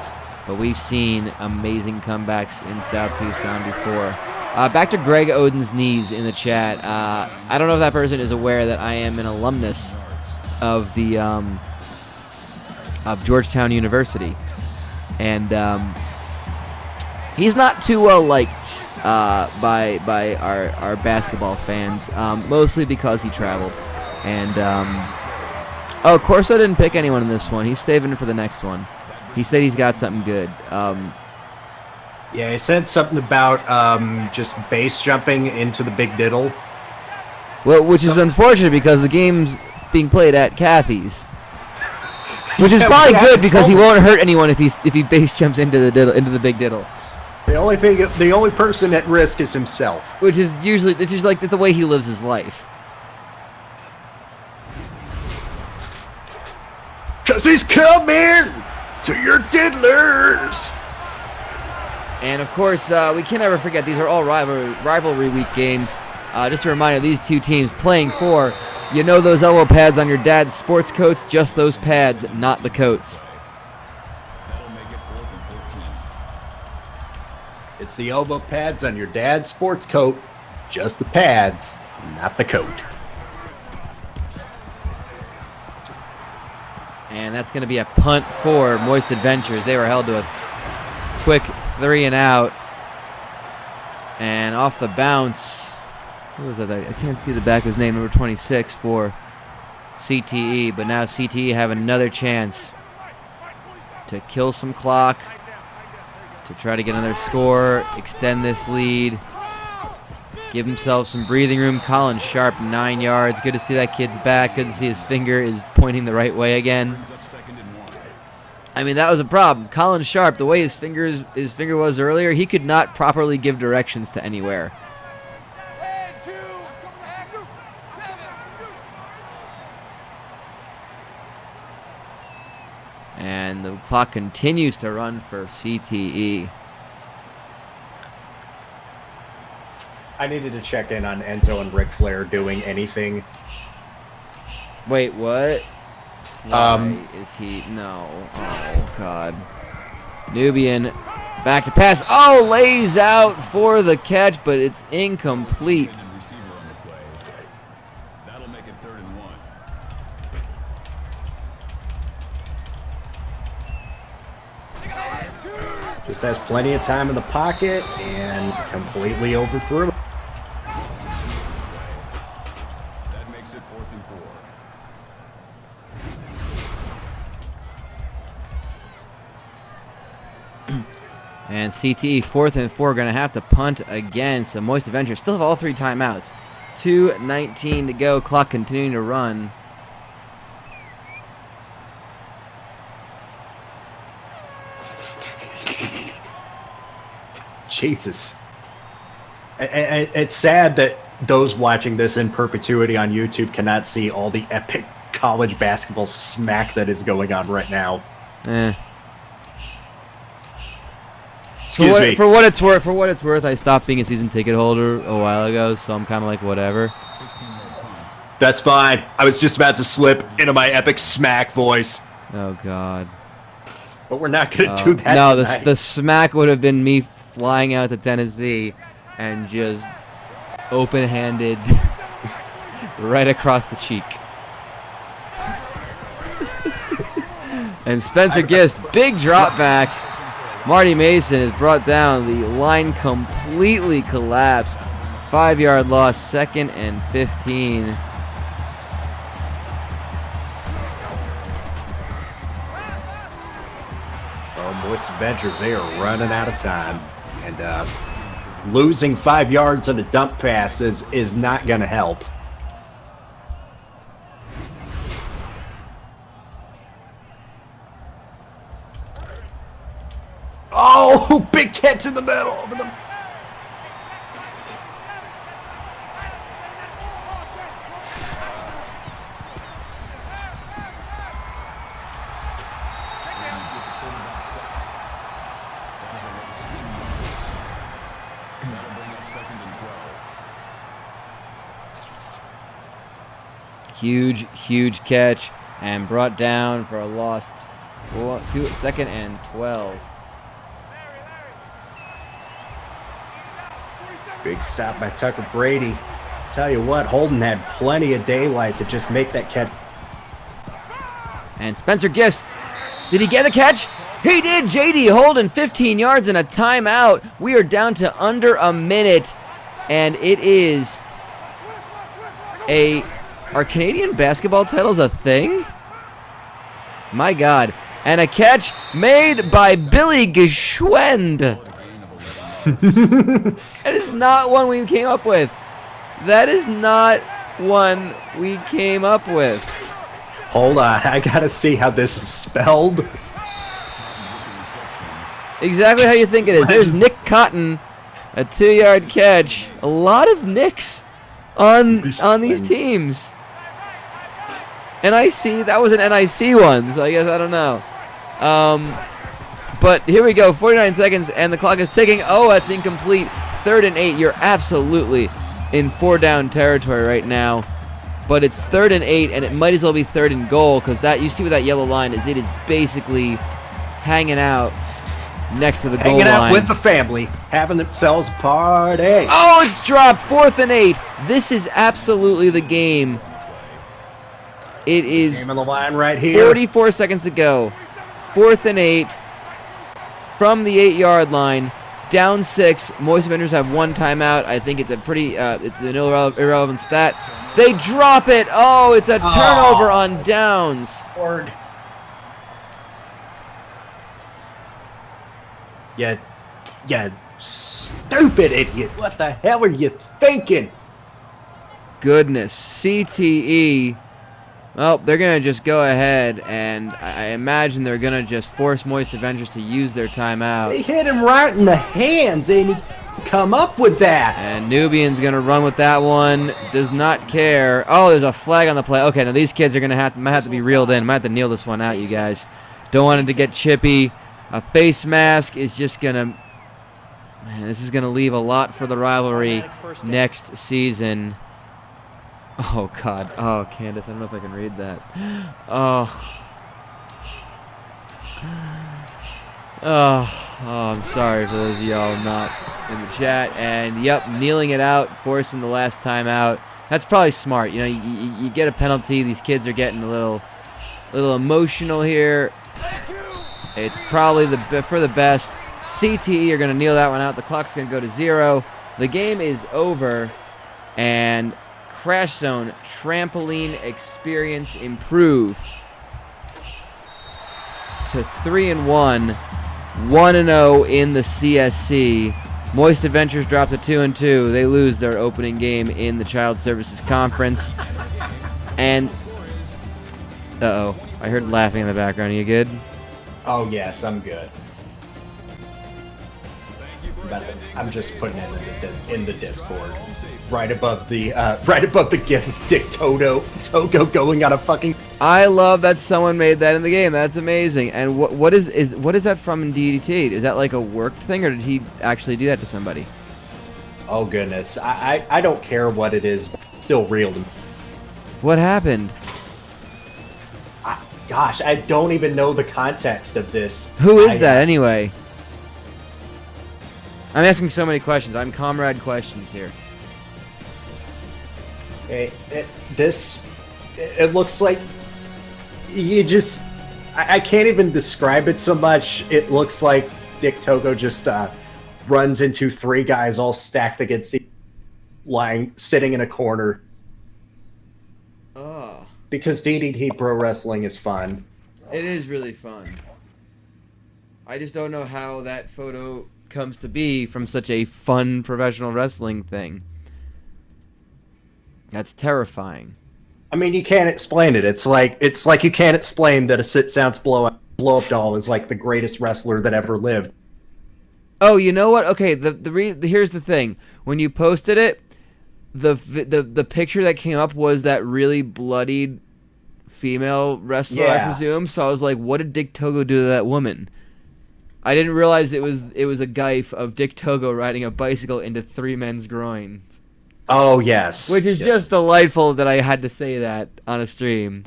But we've seen amazing comebacks in South Tucson before. Back to Greg Oden's knees in the chat. I don't know if that person is aware that I am an alumnus of the of Georgetown University. And he's not too well liked by our basketball fans, mostly because he traveled. And oh, Corso didn't pick anyone in this one. He's saving it for the next one. He said he's got something good. Yeah, he said something about just base jumping into the big diddle. Well, which is unfortunate because the game's being played at Kathy's. Which is probably good because he won't hurt anyone if he base jumps into the big diddle. The only person at risk is himself. Which is usually like the way he lives his life. 'Cause he's coming to your diddlers. And of course, we can never forget these are all rivalry week games. Just a reminder, these two teams playing for, you know, those elbow pads on your dad's sports coats, just those pads, not the coats. That'll make it 4th and 14. It's the elbow pads on your dad's sports coat, just the pads, not the coat. And that's going to be a punt for Moist Adventures. They were held to a quick 3 and out. And off the bounce, who was that? I can't see the back of his name, number 26 for CTE. But now CTE have another chance to kill some clock, to try to get another score, extend this lead, give himself some breathing room. Colin Sharp, 9 yards. Good to see that kid's back. Good to see his finger is pointing the right way again. Brings up 2nd and 1. I mean, that was a problem. Colin Sharp, the way his finger was earlier, he could not properly give directions to anywhere. And the clock continues to run for CTE. I needed to check in on Enzo and Ric Flair doing anything. Wait, what? Why is he? No. Oh, God. Nubian back to pass. Oh, lays out for the catch, but it's incomplete. And receiver on the play. That'll make it 3rd and 1. Just has plenty of time in the pocket and completely overthrew it. That makes it 4th and 4. And CTE 4th and 4 going to have to punt again. So Moist Adventures still have all 3 timeouts. 2:19 to go. Clock continuing to run. Jesus. It's sad that those watching this in perpetuity on YouTube cannot see all the epic college basketball smack that is going on right now. Excuse me. For what it's worth, I stopped being a season ticket holder a while ago, so I'm kind of like whatever. 16-yard punt. That's fine. I was just about to slip into my epic smack voice. Oh God. But we're not going to do that No, tonight. the smack would have been me flying out to Tennessee and just open-handed right across the cheek. And Spencer Gist, big drop back. Marty Mason is brought down. The line completely collapsed. 5-yard loss, 2nd and 15. Oh, Moist Adventures, they are running out of time. And losing 5 yards on a dump pass is not going to help. Oh, big catch in the middle. Over the... Huge catch, and brought down for a lost 2nd and 12. Big stop by Tucker Brady. Tell you what, Holden had plenty of daylight to just make that catch. And Spencer Gifts, did he get the catch? He did. JD Holden, 15 yards and a timeout. We are down to under a minute, and it is are Canadian basketball titles a thing? My God. And a catch made by Billy Geschwend. That is not one we came up with. That is not one we came up with. Hold on, I gotta see how this is spelled. Exactly how you think it is. There's Nick Cotton, a 2-yard catch. A lot of Nicks on these teams. NIC, that was an NIC one, so I guess I don't know. But here we go, 49 seconds, and the clock is ticking. Oh, that's incomplete. 3rd and 8. You're absolutely in 4-down territory right now. But it's 3rd and 8, and it might as well be 3rd and goal, because that, you see where that yellow line is. It is basically hanging out next to the goal line. Hanging out with the family, having themselves a party. Oh, it's dropped. 4th and 8. This is absolutely the game. It is game on the line right here. 44 seconds to go. 4th and 8 from the 8-yard line. Down 6. Moist Avengers have 1 timeout. I think it's a pretty, it's an irrelevant stat. They drop it. Oh, it's a turnover on downs. Lord. You stupid idiot. What the hell are you thinking? Goodness. CTE. Well, they're going to just go ahead, and I imagine they're going to just force Moist Avengers to use their timeout. They hit him right in the hands, and he come up with that. And Nubian's going to run with that one. Does not care. Oh, there's a flag on the play. Okay, now these kids are going to might have to be reeled in. Might have to kneel this one out, you guys. Don't want it to get chippy. A face mask is just going to... Man, this is going to leave a lot for the rivalry next season. Oh, God. Oh, Candace, I don't know if I can read that. Oh. Oh, I'm sorry for those of y'all not in the chat. And, yep, kneeling it out, forcing the last time out. That's probably smart. You know, you get a penalty. These kids are getting a little emotional here. It's probably for the best. CTE are going to kneel that one out. The clock's going to go to 0. The game is over. And... Crashzone Trampoline experience improve to 3-1, 1-0 in the CSC. Moist Adventures drop to 2-2. They lose their opening game in the Child Services Conference. And I heard laughing in the background. Are you good? Oh yes, I'm good. I'm just putting it in the Discord. Right above the gif of Dick Togo going on a fucking. I love that someone made that in the game. That's amazing. And what is that from in DDT? Is that like a worked thing, or did he actually do that to somebody? Oh goodness, I don't care what it is. But it's still real to me. What happened? Gosh, I don't even know the context of this. Who is that anyway? I'm asking so many questions. I'm comrade questions here. It looks like you just... I can't even describe it so much. It looks like Dick Togo just runs into 3 guys all stacked against each sitting in a corner. Oh. Because DDT Pro Wrestling is fun. It is really fun. I just don't know how that photo comes to be from such a fun professional wrestling thing. That's terrifying. I mean, you can't explain it. It's like you can't explain that a sit-sounds blow-up doll is like the greatest wrestler that ever lived. Oh, you know what? Okay, here's the thing. When you posted it, the picture that came up was that really bloodied female wrestler, I presume. So I was like, what did Dick Togo do to that woman? I didn't realize it was a gif of Dick Togo riding a bicycle into 3 men's groins. Oh, yes. Which is just delightful that I had to say that on a stream.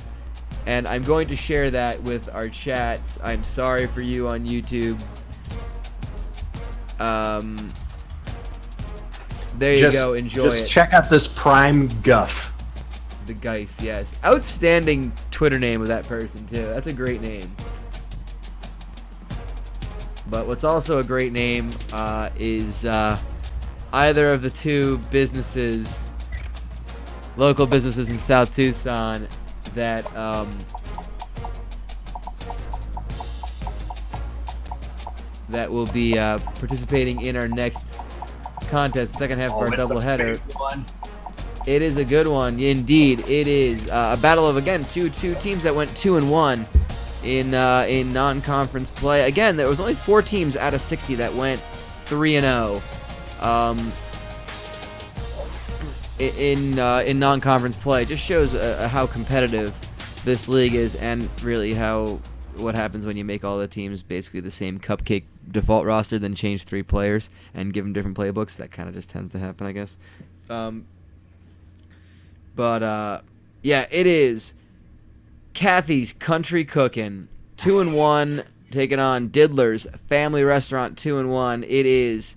And I'm going to share that with our chats. I'm sorry for you on YouTube. There you go. Enjoy it. Just check out this prime guff. The Gif, yes. Outstanding Twitter name of that person, too. That's a great name. But what's also a great name is either of the two businesses, local businesses in South Tucson that that will be participating in our next contest, the second half of our doubleheader. It is a good one, indeed. It is a battle of, again, two teams that went 2-1 in non-conference play. Again, there was only 4 teams out of 60 that went 3-0 in non-conference play. It just shows how competitive this league is, and really what happens when you make all the teams basically the same cupcake default roster, then change 3 players and give them different playbooks. That kind of just tends to happen, I guess. Yeah, it is Kathy's Kountry Kookin, 2-1, taking on Diddler's Family Restaurant, 2-1. It is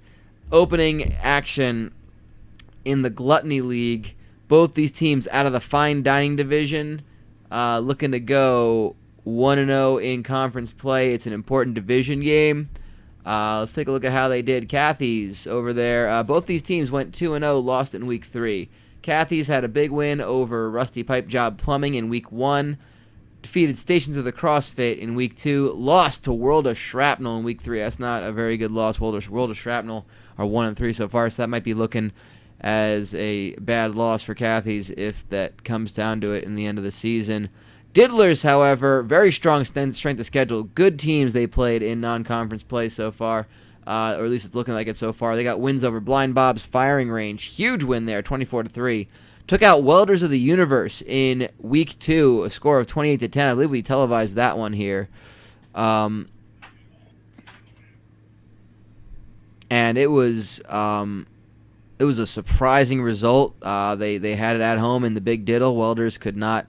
opening action in the Gluttony League. Both these teams out of the fine dining division, looking to go 1-0 in conference play. It's an important division game. Let's take a look at how they did. Kathy's over there. Both these teams went 2-0, lost in week 3. Kathy's had a big win over Rusty Pipe Job Plumbing in week 1. Defeated Stations of the CrossFit in week 2. Lost to World of Shrapnel in week 3. That's not a very good loss. World of Shrapnel are 1-3 so far, so that might be looking as a bad loss for Kathy's if that comes down to it in the end of the season. Diddlers, however, very strong strength of schedule. Good teams they played in non-conference play so far, or at least it's looking like it so far. They got wins over Blind Bob's Firing Range. Huge win there, 24-3. Took out Welders of the Universe in week 2, a score of 28-10. I believe we televised that one here. And it was a surprising result. They had it at home in the Big Diddle. Welders could not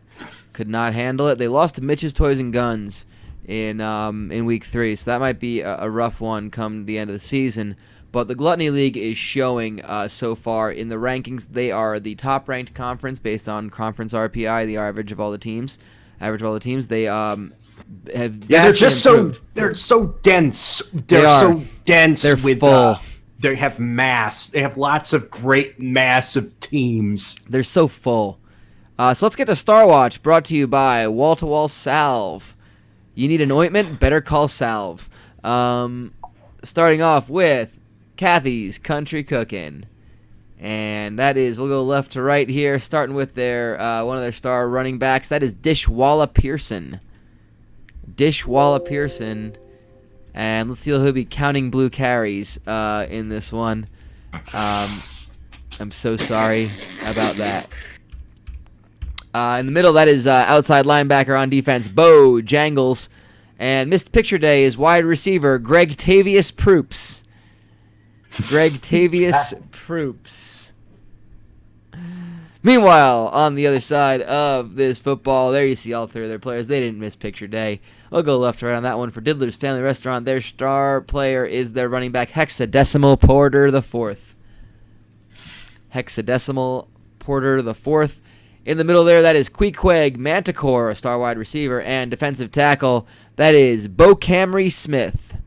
handle it. They lost to Mitch's Toys and Guns in week 3, so that might be a rough one come the end of the season. But the Gluttony League is showing so far in the rankings. They are the top-ranked conference based on conference RPI, the average of all the teams. They have they're just improved. They're so dense. They're so dense. They're with full. They have mass. They have lots of great massive teams. They're so full. So let's get to Star Watch, brought to you by Wall to Wall Salve. You need an ointment? Better call Salve. Starting off with Kathy's Kountry Kookin. And that is, we'll go left to right here, starting with their one of their star running backs. That is Dishwalla Pearson. And let's see who'll be counting blue carries in this one. I'm so sorry about that. In the middle, that is outside linebacker on defense, Bo Jangles. And missed picture day is wide receiver Greg Tavius Proops. Meanwhile, on the other side of this football, there you see all 3 of their players. They didn't miss picture day. I'll go left to right on that one for Diddler's Family Restaurant. Their star player is their running back, Hexadecimal Porter IV. In the middle there, that is Queequeg Manticore, a star wide receiver, and defensive tackle. That is Bo Camry Smith.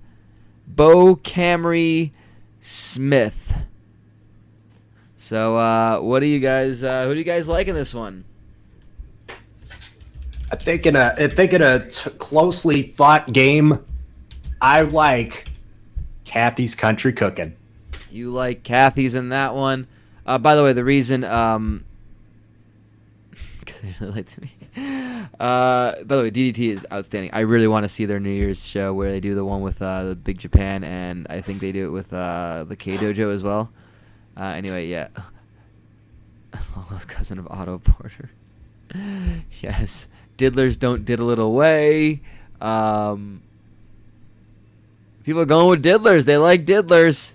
So, what do you guys? Who do you guys like in this one? I think in a closely fought game, I like Kathy's Country Cookin'. You like Kathy's in that one. By the way, the reason, because they really like to me. By the way, DDT is outstanding. I really want to see their New Year's show where they do the one with the Big Japan, and I think they do it with the K Dojo as well. Anyway, yeah. Almost cousin of Otto Porter. Yes. Diddlers don't diddle it away. People are going with Diddlers. They like Diddlers.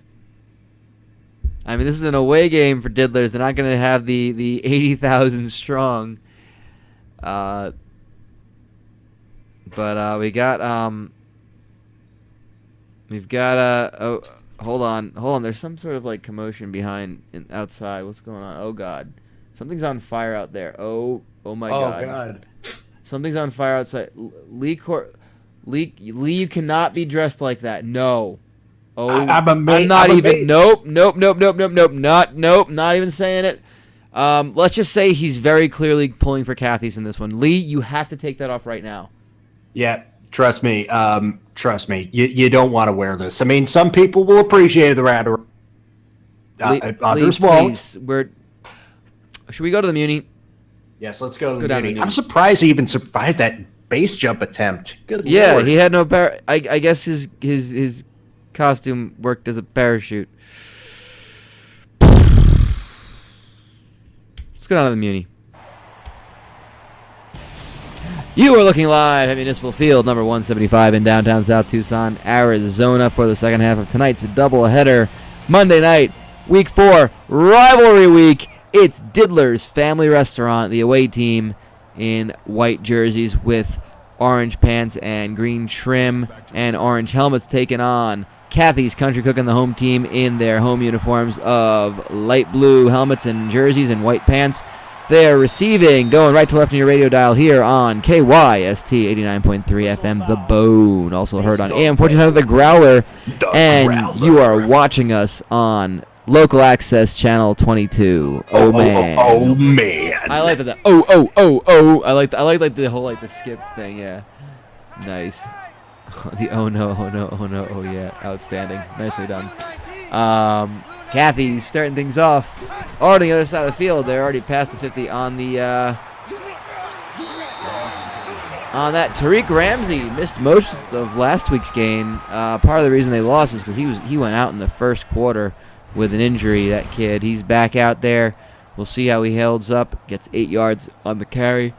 I mean, this is an away game for Diddlers. They're not going to have the 80,000 strong. But we've got oh, hold on. There's some sort of like commotion outside. What's going on? Oh God, something's on fire out there. Oh my God. Oh God. Something's on fire outside. Lee, you cannot be dressed like that. No. Oh, I'm not even. Nope. Not even saying it. Let's just say he's very clearly pulling for Kathy's in this one. Lee, you have to take that off right now. Yeah, trust me. You don't want to wear this. I mean, some people will appreciate the rat. Others won't. Should we go to the Muni? Yes, let's go to the Muni. I'm surprised he even survived that base jump attempt. Good Lord. He had no I guess his costume worked as a parachute. Let's go down to the Muni. You are looking live at Municipal Field, number 175 in downtown South Tucson, Arizona, for the second half of tonight's doubleheader. Monday night, week 4, rivalry week. It's Diddler's Family Restaurant, the away team, in white jerseys with orange pants and green trim and orange helmets, taking on Kathy's Country Cookin', the home team, in their home uniforms of light blue helmets and jerseys and white pants. They are receiving, going right to left on your radio dial here on KYST 89.3 FM, The Bone. Also heard on AM 1400, The Growler. You are watching us on Local Access Channel 22. Oh man. Oh man. I like that. Oh. I like the whole the skip thing. Yeah. Nice. The oh no, oh yeah. Outstanding. Nicely done. Kathy's starting things off. Already on the other side of the field. They're already past the 50 on the on that. Tariq Ramsey missed most of last week's game. Part of the reason they lost is because he went out in the first quarter with an injury. That kid. He's back out there. We'll see how he holds up. Gets 8 yards on the carry.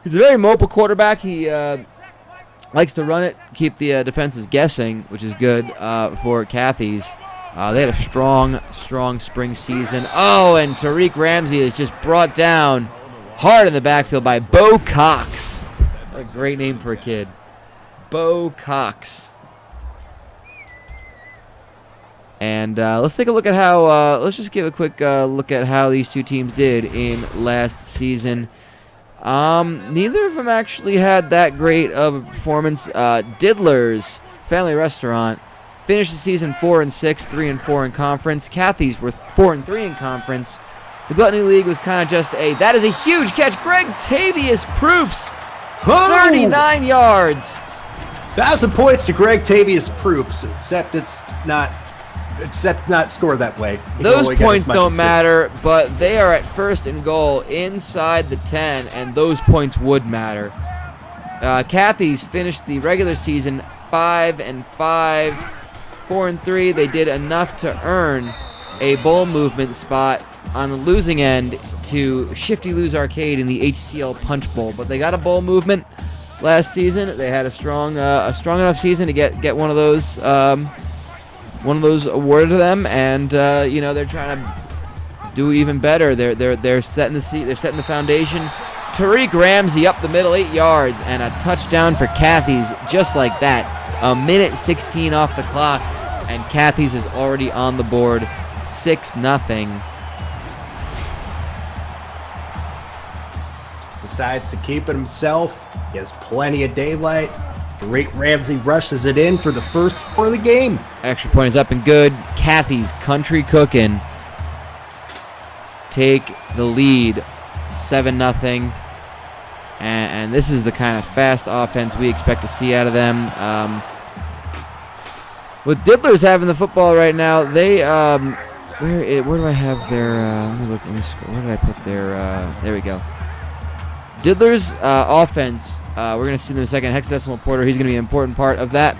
He's a very mobile quarterback. He likes to run it, keep the defenses guessing, which is good for Kathy's. They had a strong spring season. Oh, and Tariq Ramsey is just brought down hard in the backfield by Bo Cox. What a great name for a kid. Bo Cox. And let's take a look at how, let's just give a quick look at how these two teams did in last season. Neither of them actually had that great of a performance. Diddler's Family Restaurant finished the season 4-6, 3-4 in conference. Kathy's were 4-3 in conference. The Gluttony League was kind of just that is a huge catch. Greg Tavius Proops, 39 yards. 1,000 points to Greg Tavius Proops, except not scored that way. Those points don't matter, but they are at first and goal inside the 10, and those points would matter. Kathy's finished the regular season 5-5, 4-3. They did enough to earn a bowl movement spot on the losing end to Shifty Lou's Arcade in the HCL Punch Bowl, but they got a bowl movement last season. They had a strong enough season to get one of those awarded to them, and they're trying to do even better. They're setting the foundation. Tariq Ramsey up the middle, 8 yards, and a touchdown for Kathy's, just like that. A minute 16 off the clock, and Kathy's is already on the board, 6-0. Decides to keep it himself. He has plenty of daylight. Tariq Ramsey rushes it in for the first score of the game. Extra point is up and good. Kathy's Country Cookin' take the lead, 7-0. And this is the kind of fast offense we expect to see out of them. With Diddler's having the football right now, they where do I have their? Let me look. Let me scroll. Where did I put their? There we go. Diddler's offense. We're gonna see them in a second. Hexadecimal Porter. He's gonna be an important part of that.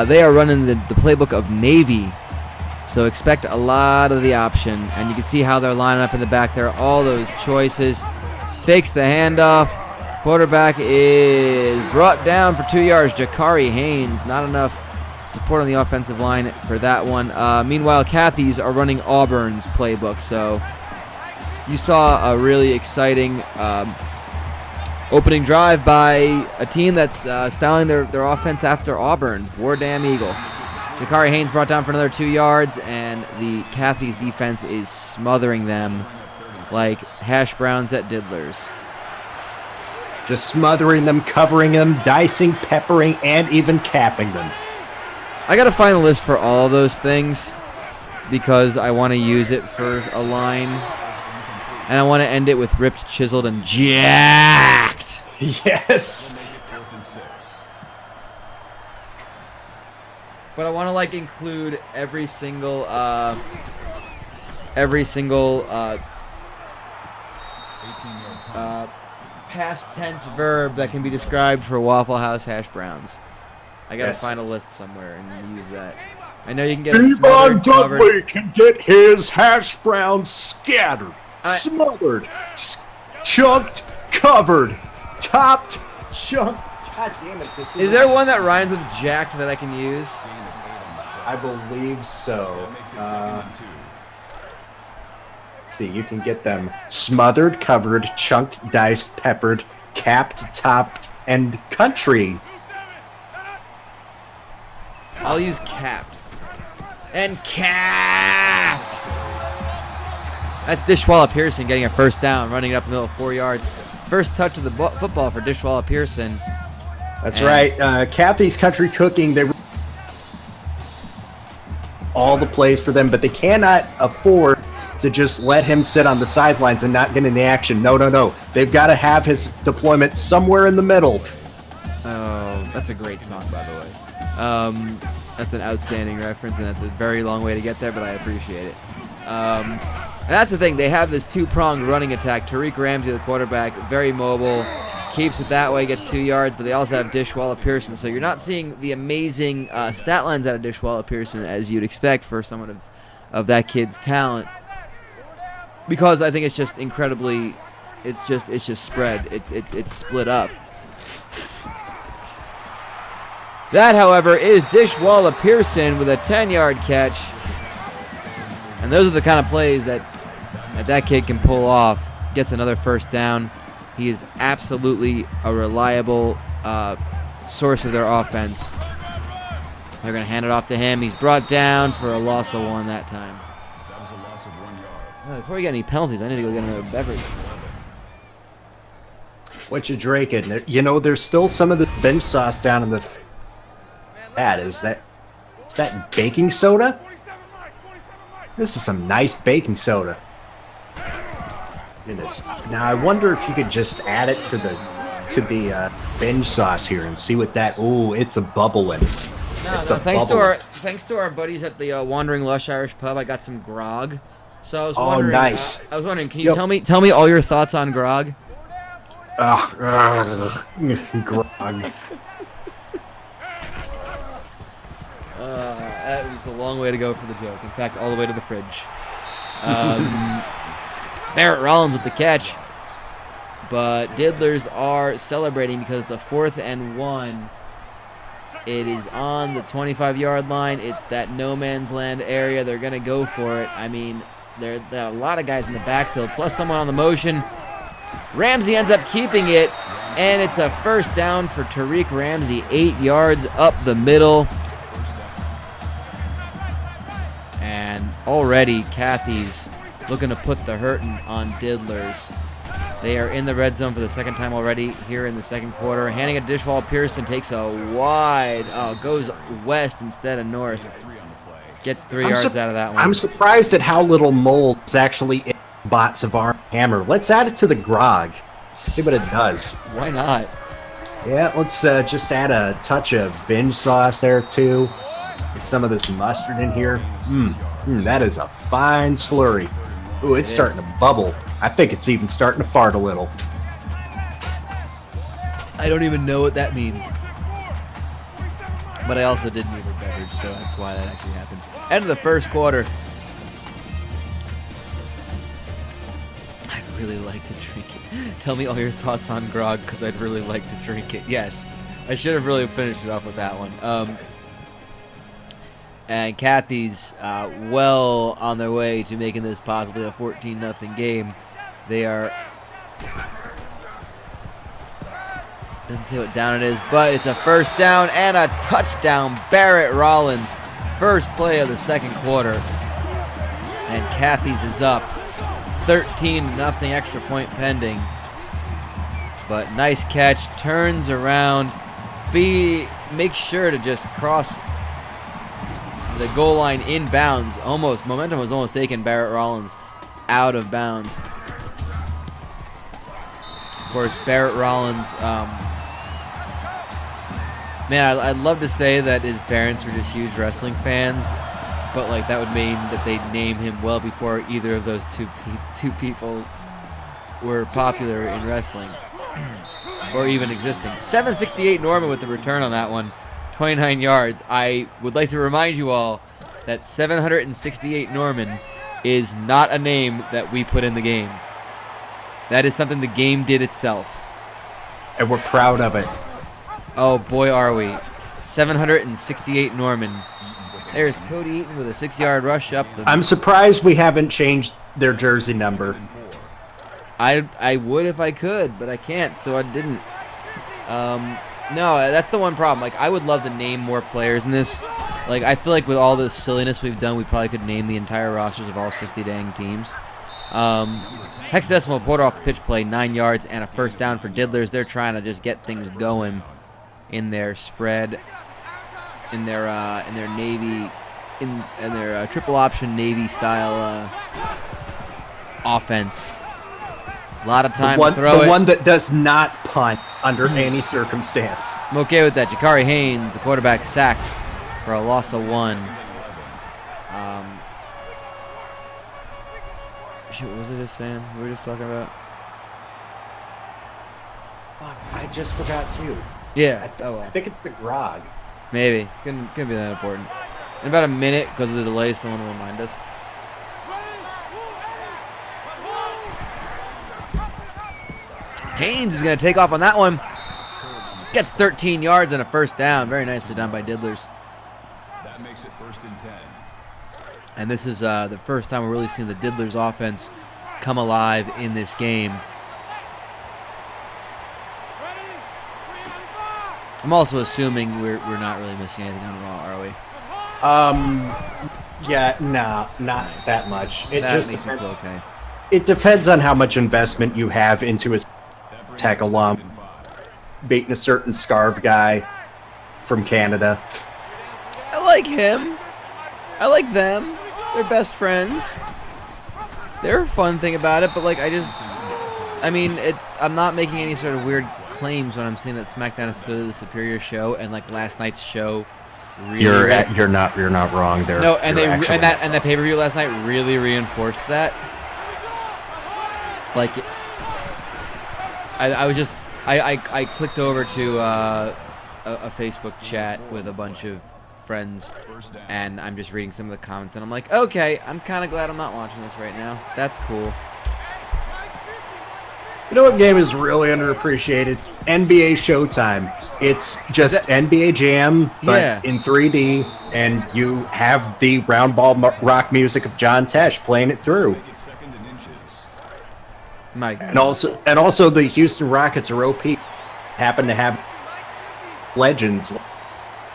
They are running the playbook of Navy, so expect a lot of the option. And you can see how they're lining up in the back there. All those choices. Fakes the handoff. Quarterback is brought down for 2 yards. Jakari Haynes. Not enough support on the offensive line for that one. Meanwhile, Cathy's are running Auburn's playbook. So you saw a really exciting opening drive by a team that's styling their offense after Auburn. War Damn Eagle. Jakari Haynes brought down for another 2 yards, and the Cathy's defense is smothering them like hash browns at Diddler's. Just smothering them, covering them, dicing, peppering, and even capping them. I got to find a list for all of those things because I want to use it for a line. And I want to end it with ripped, chiseled, and jacked. Yes. But I want to like include every single past tense verb that can be described for Waffle House hash browns. I gotta find a list somewhere and use that. I know you can get them Devon smothered, covered. Dudley can get his hash browns scattered, smothered, chunked, covered, topped, chunked. God damn it! Is there one that rhymes with jacked that I can use? I believe so. See, you can get them smothered, covered, chunked, diced, peppered, capped, topped, and country. I'll use capped. And capped! That's Dishwalla Pearson getting a first down, running it up the middle of 4 yards. First touch of the football for Dishwalla Pearson. That's right. Cathy's Country Cooking, they all the plays for them, but they cannot afford to just let him sit on the sidelines and not get any action. No, no, no. They've got to have his deployment somewhere in the middle. Oh, that's a great song, by the way. That's an outstanding reference, and that's a very long way to get there, but I appreciate it. And that's the thing. They have this two-pronged running attack. Tariq Ramsey, the quarterback, very mobile, keeps it that way, gets 2 yards, but they also have Dishwalla Pearson. So you're not seeing the amazing stat lines out of Dishwalla Pearson as you'd expect for someone of that kid's talent, because I think it's just incredibly, it's just spread. It's split up. That, however, is Dishwalla Pearson with a 10-yard catch. And those are the kind of plays that kid can pull off. Gets another first down. He is absolutely a reliable source of their offense. They're going to hand it off to him. He's brought down for a loss of 1 that time. That was a loss of 1 yard. Before we get any penalties, I need to go get another beverage. What you drinking? You know, there's still some of the bench sauce down in the... Is that baking soda? This is some nice baking soda. Goodness. Now I wonder if you could just add it to the binge sauce here and see what that. Ooh, it's a bubbling. Thanks to our buddies at the Wandering Lush Irish Pub, I got some grog. So I was wondering. Nice. I was wondering, can you tell me all your thoughts on grog? Grog. That was a long way to go for the joke. In fact, all the way to the fridge. Barrett Rollins with the catch. But Diddlers are celebrating because it's a 4th and 1. It is on the 25-yard line. It's that no man's land area. They're going to go for it. I mean, there are a lot of guys in the backfield, plus someone on the motion. Ramsey ends up keeping it, and it's a first down for Tariq Ramsey, 8 yards up the middle. And already Cathy's looking to put the hurting on Diddlers. They are in the red zone for the second time already here in the second quarter. Handing it to Dishwalla Pearson, takes a wide, goes west instead of north. Gets 3 yards out of that one. I'm surprised at how little mold is actually in bots of Arm Hammer. Let's add it to the grog. See what it does. Why not? Yeah, let's just add a touch of binge sauce there too. Get some of this mustard in here. That is a fine slurry. Ooh, it's starting to bubble. I think it's even starting to fart a little. I don't even know what that means. But I also did need a beverage, so that's why that actually happened. End of the first quarter. I'd really like to drink it. Tell me all your thoughts on grog, because I'd really like to drink it. Yes, I should have really finished it off with that one. And Kathy's well on their way to making this possibly a 14-0 game. They are... Doesn't say what down it is, but it's a first down and a touchdown. Barrett Rollins, first play of the second quarter. And Kathy's is up 13-0, extra point pending. But nice catch, turns around. Make sure to just cross the goal line in bounds. Momentum was almost taken Barrett Rollins out of bounds. Of course, Barrett Rollins, man, I'd love to say that his parents were just huge wrestling fans, but like that would mean that they'd name him well before either of those two people were popular in wrestling or even existing. 768 Norman with the return on that one, 29 yards. I would like to remind you all that 768 Norman is not a name that we put in the game. That is something the game did itself. And we're proud of it. Oh, boy, are we. 768 Norman. There's Cody Eaton with a 6-yard rush up. I'm surprised we haven't changed their jersey number. I would if I could, but I can't, so I didn't. No, that's the one problem. Like, I would love to name more players in this. Like, I feel like with all this silliness we've done, we probably could name the entire rosters of all 60 dang teams. Hexadecimal Porter off the pitch play, 9 yards and a first down for Diddlers. They're trying to just get things going in their spread, in their navy, in their triple option navy style offense. A lot of time to throw it. The one that does not punt under any circumstance. I'm okay with that. Jakari Haynes, the quarterback, sacked for a loss of 1. Shit, what was I just saying? What were we just talking about? I just forgot too. Yeah. I think it's the grog. Maybe. Couldn't be that important. In about a minute, because of the delay, someone will remind us. Haynes is going to take off on that one. Gets 13 yards and a first down. Very nicely done by Diddlers. That makes it 1st and 10. And this is the first time we're really seeing the Diddlers offense come alive in this game. I'm also assuming we're not really missing anything on Raw, are we? Yeah, no, not that much. It That just makes me feel okay. It depends on how much investment you have into a tech alum, beating a certain scarved guy from Canada. I like him. I like them. They're best friends. They're a fun thing about it, but like I'm not making any sort of weird claims when I'm saying that SmackDown is clearly the superior show, and like last night's show really You're not wrong there. No, and that pay-per-view last night really reinforced that. Like I clicked over to a Facebook chat with a bunch of friends, and I'm just reading some of the comments, and I'm like, okay, I'm kind of glad I'm not watching this right now. That's cool. You know what game is really underappreciated? NBA Showtime. It's just NBA Jam, but in 3D, and you have the round ball rock music of John Tesh playing it through. And also the Houston Rockets are OP. Happen to have legends. All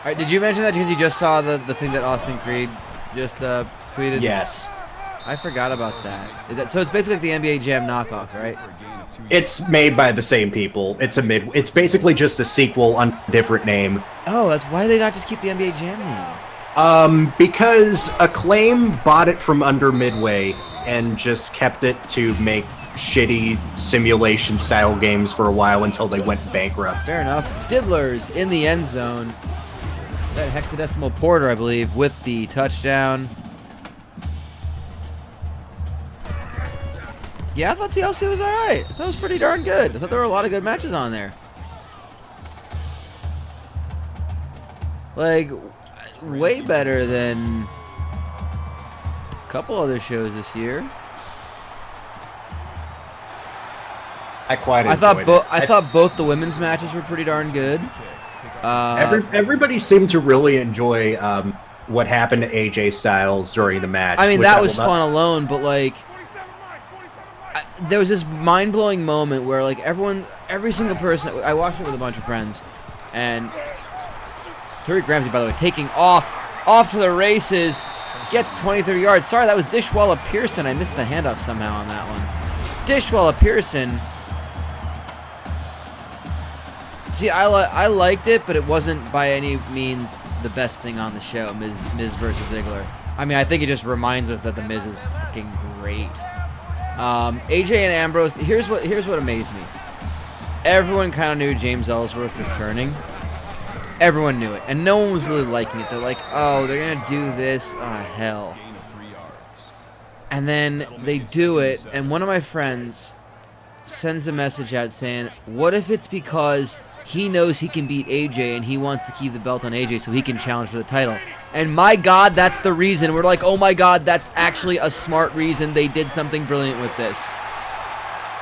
right, did you mention that because you just saw the thing that Austin Creed just tweeted? Yes. I forgot about that. So it's basically like the NBA Jam knockoff, right? It's made by the same people. It's basically just a sequel on a different name. Oh, that's why did they not just keep the NBA Jam name? Because Acclaim bought it from under Midway and just kept it to make shitty simulation style games for a while until they went bankrupt. Fair enough. Diddlers in the end zone. That hexadecimal Porter, I believe, with the touchdown. Yeah, I thought TLC was alright. I thought it was pretty darn good. I thought there were a lot of good matches on there. Like, way better than a couple other shows this year. I quite I enjoyed thought it. I thought both the women's matches were pretty darn good. Everybody seemed to really enjoy what happened to AJ Styles during the match. I mean, which that will was not- fun alone, but like, there was this mind-blowing moment where like every single person, I watched it with a bunch of friends, and Tariq Ramsey, by the way, taking off to the races, gets 20, 30 yards. Sorry, that was Dishwalla Pearson. I missed the handoff somehow on that one. Dishwalla Pearson. See, I liked it, but it wasn't by any means the best thing on the show, Miz versus Ziggler. I mean, I think it just reminds us that the Miz is fucking great. AJ and Ambrose, here's what amazed me. Everyone kind of knew James Ellsworth was turning. Everyone knew it, and no one was really liking it. They're like, oh, they're going to do this? Oh, hell. And then they do it, and one of my friends sends a message out saying, what if it's because he knows he can beat AJ and he wants to keep the belt on AJ so he can challenge for the title? And my God, that's the reason. We're like, oh my God, that's actually a smart reason. They did something brilliant with this.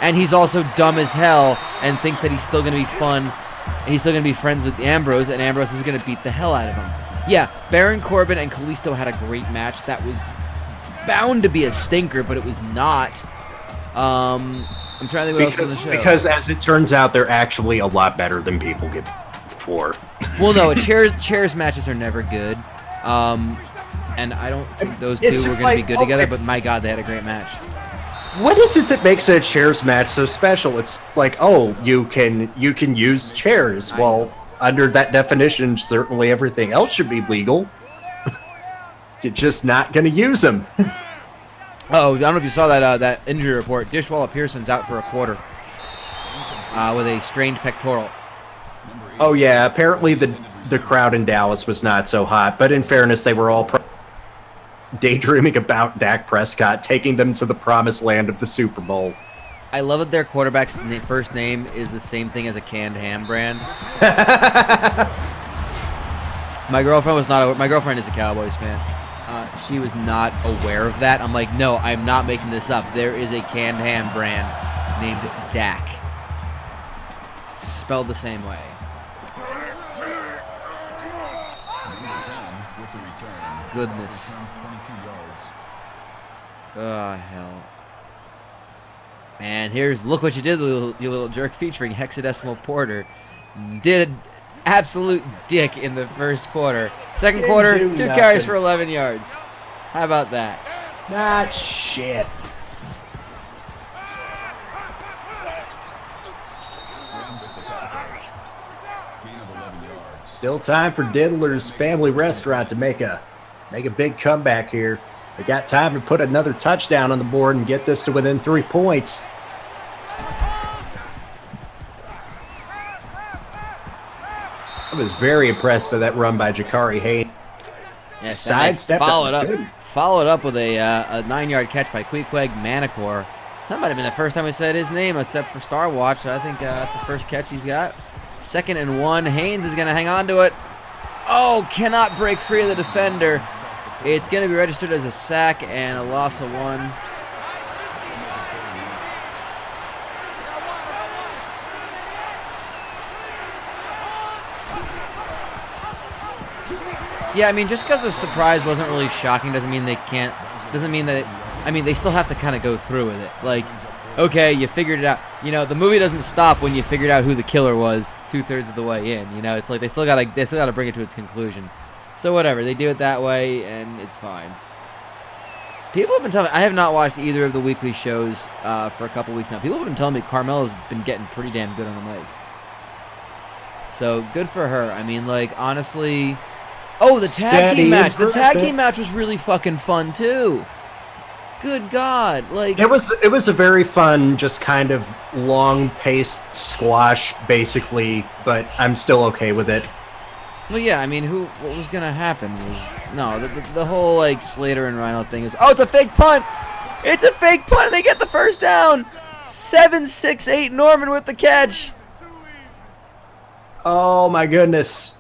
And he's also dumb as hell and thinks that he's still going to be fun and he's still going to be friends with Ambrose, and Ambrose is going to beat the hell out of him. Yeah, Baron Corbin and Kalisto had a great match. That was bound to be a stinker, but it was not. I'm trying to think what else on the show. Because as it turns out, they're actually a lot better than people get for. Well, no, chairs matches are never good. And I don't think those two were going to be good together, but my God, they had a great match. What is it that makes a chairs match so special? It's like, oh, you can use chairs. Well, under that definition, certainly everything else should be legal. You're just not going to use them. Oh, I don't know if you saw that injury report. Dishwalla Pearson's out for a quarter with a strained pectoral. Oh yeah, apparently the crowd in Dallas was not so hot, but in fairness, they were all daydreaming about Dak Prescott taking them to the promised land of the Super Bowl. I love that their quarterback's first name is the same thing as a canned ham brand. My girlfriend is a Cowboys fan. She was not aware of that. I'm like, no, I'm not making this up. There is a canned ham brand named Dak. Spelled the same way. Goodness. Oh, hell. And here's Look What You Did, you little jerk, featuring Hexadecimal Porter. Did an absolute dick in the first quarter. Second quarter, 2 carries for 11 yards. How about that? Not shit. Still time for Diddler's Family Restaurant to make a big comeback here. They got time to put another touchdown on the board and get this to within 3 points. I was very impressed by that run by Jakari Haynes. Yeah, Sidestep. followed up with a 9-yard catch by Queequeg Manicor. That might have been the first time we said his name, except for Star Watch. I think that's the first catch he's got. 2nd and 1. Haynes is going to hang on to it. Oh, cannot break free of the defender. It's going to be registered as a sack and a loss of 1. Yeah, I mean, just because the surprise wasn't really shocking doesn't mean they can't. Doesn't mean that. I mean, they still have to kind of go through with it. Like, okay, you figured it out. You know, the movie doesn't stop when you figured out who the killer was 2/3 of the way in. You know, it's like they still gotta bring it to its conclusion. So whatever, they do it that way, and it's fine. People have been telling me, I have not watched either of the weekly shows for a couple weeks now. People have been telling me Carmella's been getting pretty damn good on the mic. So good for her. I mean, like, honestly. Oh, the tag team match. The tag team match was really fucking fun too. Good God! Like It was a very fun, just kind of long-paced squash, basically. But I'm still okay with it. well, yeah. I mean, what was gonna happen? No, the whole like Slater and Rhino thing is. Oh, it's a fake punt! It's a fake punt, and they get the first down. 7-6-8 Norman with the catch. Oh my goodness!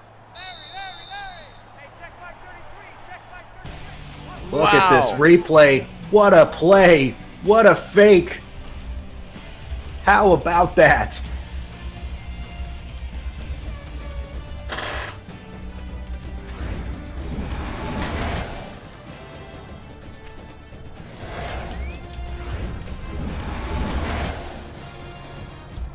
Look at this replay. What a play! What a fake! How about that?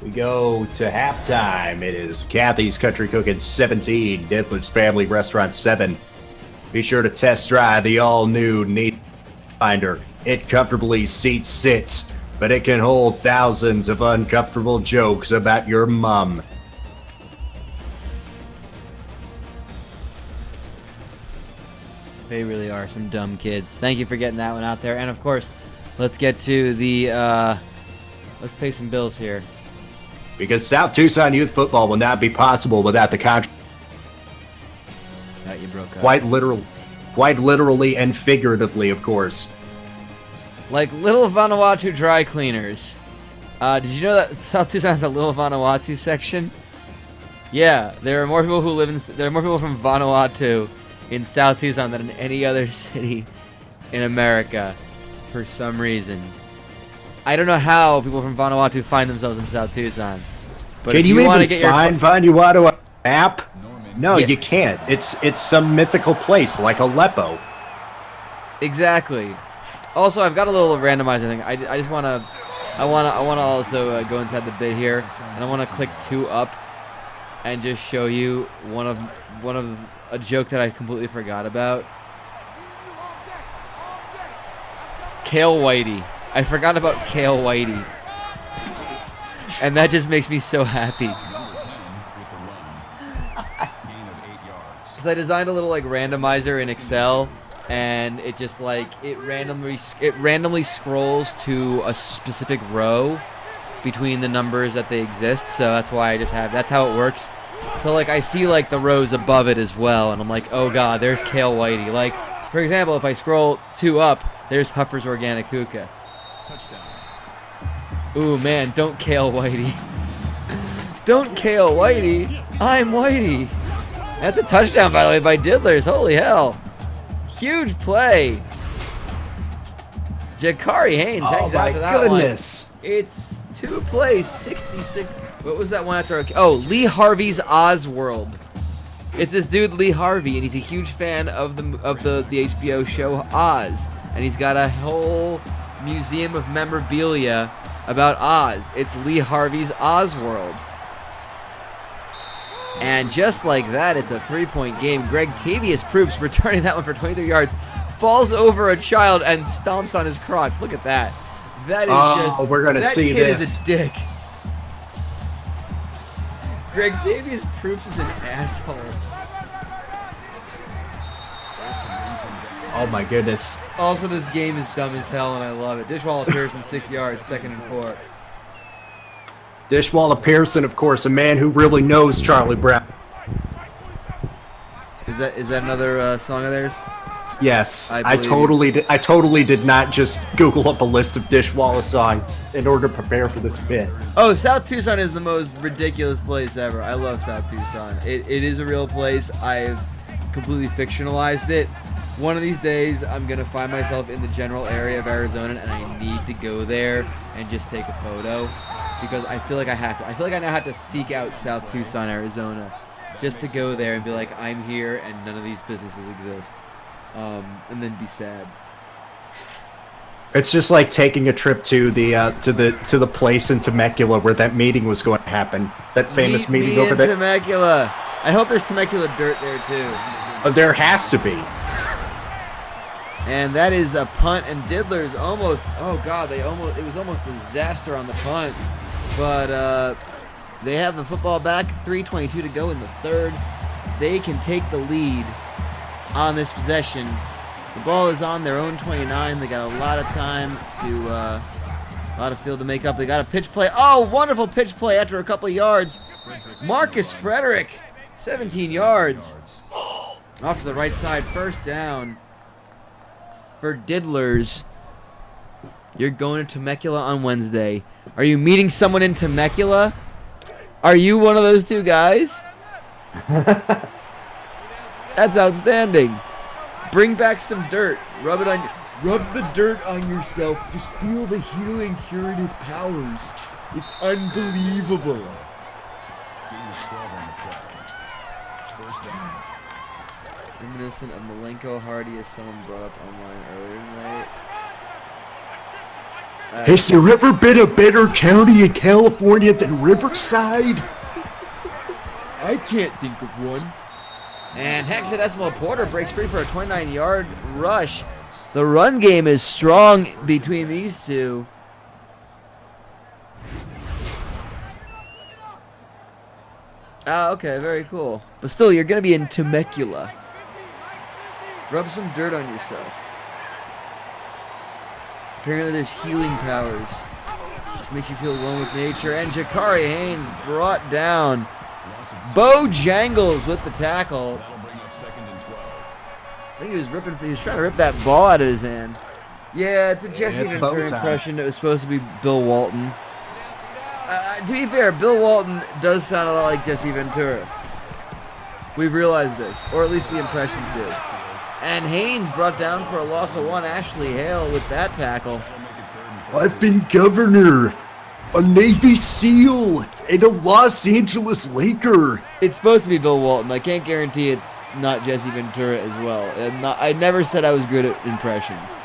We go to halftime. It is Kathy's Country Cooking 17, Diddler's Family Restaurant 7. Be sure to test drive the all-new Neat Finder. It comfortably seats sits, but it can hold thousands of uncomfortable jokes about your mum. They really are some dumb kids. Thank you for getting that one out there. And of course, let's get to the let's pay some bills here. Because South Tucson youth football will not be possible without the contract. That you broke up. Quite literally and figuratively, of course. Like Little Vanuatu dry cleaners. Did you know that South Tucson has a Little Vanuatu section? Yeah, there are more people from Vanuatu in South Tucson than in any other city in America, for some reason. I don't know how people from Vanuatu find themselves in South Tucson. But Can if you want even to get find Vanuatu on a map? No, Yeah. you can't. It's some mythical place like Aleppo. Exactly. Also, I've got a little randomizer thing. I just wanna also go inside the bit here, and I wanna click 2 up, and just show you one of a joke that I completely forgot about. Kale Whitey. I forgot about Kale Whitey, and that just makes me so happy. Number 10 with the run. Gain of 8 yards. Because I designed a little like randomizer in Excel, and it just like it randomly scrolls to a specific row between the numbers that they exist. So that's why I just have that's how it works. So like I see like the rows above it as well, and I'm like, oh god, there's Kale Whitey. Like for example, if I scroll 2 up, there's Huffer's Organic Hookah. Touchdown. Ooh man, don't Kale Whitey. Don't Kale Whitey. I'm Whitey. That's a touchdown, by the way, by Diddlers. Holy hell. Huge play. Jakari Haynes hangs out to that goodness. one. It's 2 plays, 66. What was that one after? Oh, Lee Harvey's Ozworld. It's this dude Lee Harvey, and he's a huge fan of the HBO show Oz, and he's got a whole museum of memorabilia about Oz. It's Lee Harvey's Ozworld. And just like that, it's a 3-point game. Greg Tavius Proops returning that one for 23 yards, falls over a child and stomps on his crotch. Look at that. That is just. We're gonna see That kid this. is a dick. Greg Tavius Proops is an asshole. Oh my goodness. Also, this game is dumb as hell, and I love it. Dishwalla Pearson, 6 yards, 2nd and 4. Dishwalla Pearson, of course, a man who really knows Charlie Brown. Is that another song of theirs? Yes, I I believe totally did not just Google up a list of Dishwalla songs in order to prepare for this bit. Oh, South Tucson is the most ridiculous place ever. I love South Tucson. It is a real place. I've completely fictionalized it. One of these days, I'm going to find myself in the general area of Arizona, and I need to go there and just take a photo because I feel like I have to. I feel like I now have to seek out South Tucson, Arizona, just to go there and be like, I'm here and none of these businesses exist. And then be sad. It's just like taking a trip to the place in Temecula where that meeting was going to happen. That famous Meet meeting me over in there. Temecula. I hope there's Temecula dirt there too. There has to be. And that is a punt, and Diddler's almost. Oh God, it was almost a disaster on the punt, but they have the football back. 3:22 to go in the third. They can take the lead on this possession The ball is on their own 29. They got a lot of time to, a lot of field to make up. They got a pitch play. Oh, wonderful pitch play after a couple yards. Marcus Frederick, 17 yards. Off to the right side, first down for Diddlers. You're going to Temecula on Wednesday. Are you meeting someone in Temecula? Are you one of those two guys? That's outstanding. Bring back some dirt. Rub the dirt on yourself. Just feel the healing, curative powers. It's unbelievable. Reminiscent of Malenko Hardy, as someone brought up online earlier tonight. Has there ever been a better county in California than Riverside? I can't think of one. And Hexadecimal Porter breaks free for a 29-yard rush. The run game is strong between these two. Okay, very cool. But still, you're going to be in Temecula. Rub some dirt on yourself. Apparently there's healing powers. Just makes you feel one with nature. And Jakari Haynes brought down. Bojangles with the tackle. I think he was trying to rip that ball out of his hand. Yeah, it's a Jesse Ventura impression. It was supposed to be Bill Walton. To be fair, Bill Walton does sound a lot like Jesse Ventura. We've realized this, or at least the impressions do. And Haynes brought down for a loss of 1. Ashley Hale with that tackle. I've been governor, a Navy SEAL, and a Los Angeles Laker. It's supposed to be Bill Walton. I can't guarantee it's not Jesse Ventura as well. I never said I was good at impressions.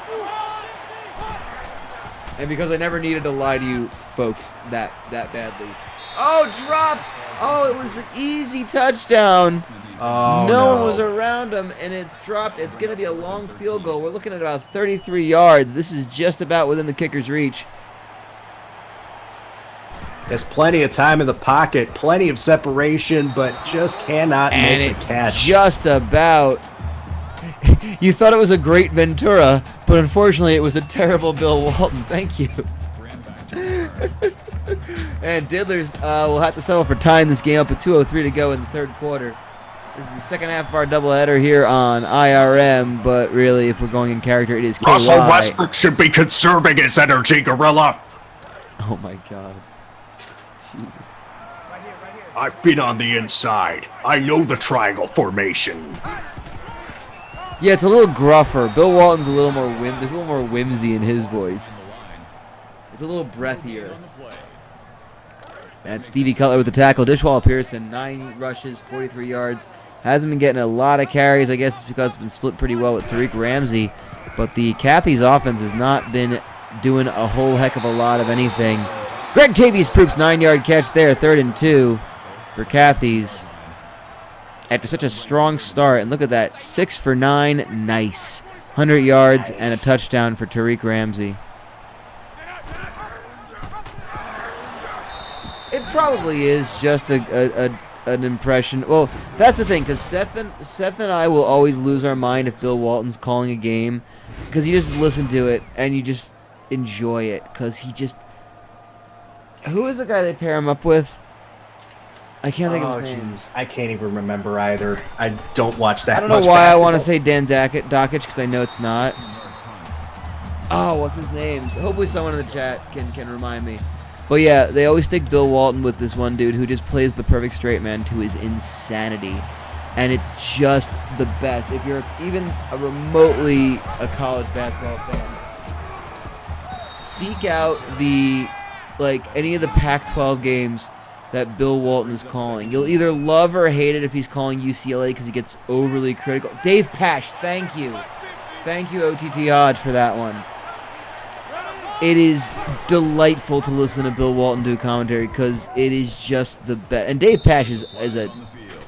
And because I never needed to lie to you folks that badly. Oh, dropped! Oh, it was an easy touchdown. Oh, no one was around him, and it's dropped. It's going to be a long field goal. We're looking at about 33 yards. This is just about within the kicker's reach. There's plenty of time in the pocket, plenty of separation, but just cannot make the catch. Just about. You thought it was a great Ventura, but unfortunately it was a terrible Bill Walton. Thank you. And Diddlers will have to settle for tying this game up with 2:03 to go in the third quarter. This is the second half of our doubleheader here on IRM, but really, if we're going in character, it is KY. Russell Westbrook should be conserving his energy, Gorilla. Oh my God. Jesus. I've been on the inside. I know the triangle formation. Yeah, it's a little gruffer. Bill Walton's a little more there's a little more whimsy in his voice. It's a little breathier. And Stevie Cutler with the tackle. Dishwall Pearson, 9 rushes, 43 yards. Hasn't been getting a lot of carries. I guess it's because it's been split pretty well with Tariq Ramsey. But the Cathy's offense has not been doing a whole heck of a lot of anything. Greg Tavius Proop's 9-yard catch there, 3rd and 2 for Cathy's. After such a strong start, and look at that, 6 for 9, nice. 100 yards and a touchdown for Tariq Ramsey. It probably is just an impression. Well, that's the thing, because Seth and I will always lose our mind if Bill Walton's calling a game, because you just listen to it and you just enjoy it, because he just... Who is the guy they pair him up with? I can't think of his name. I can't even remember either. I don't watch that much. I don't know why I want to say Dan Dakich because I know it's not. Oh, what's his name? Hopefully someone in the chat can remind me. But yeah, they always stick Bill Walton with this one dude who just plays the perfect straight man to his insanity. And it's just the best. If you're even a remotely a college basketball fan, seek out any of the Pac-12 games that Bill Walton is calling. You'll either love or hate it if he's calling UCLA because he gets overly critical. Dave Pash, thank you. Thank you, OTT Hodge, for that one. It is delightful to listen to Bill Walton do commentary because it is just the best. And Dave Pash is a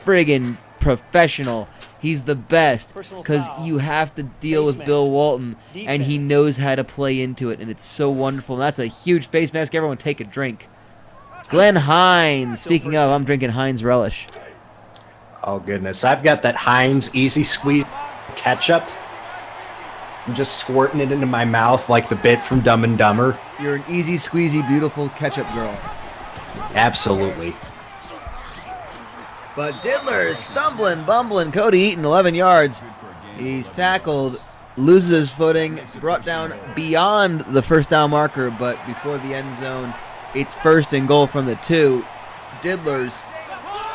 friggin' professional. He's the best because you have to deal with Bill Walton, and he knows how to play into it, and it's so wonderful. And that's a huge face mask. Everyone take a drink. Glenn Hines. Speaking of, I'm drinking Heinz Relish. Oh, goodness. I've got that Heinz Easy Squeeze ketchup. I'm just squirting it into my mouth like the bit from Dumb and Dumber. You're an easy, squeezy, beautiful ketchup girl. Absolutely. But Diddler is stumbling, bumbling. Cody Eaton, 11 yards. He's tackled, loses his footing, brought down beyond the first down marker, but before the end zone, it's 1st and goal from the 2. Diddler's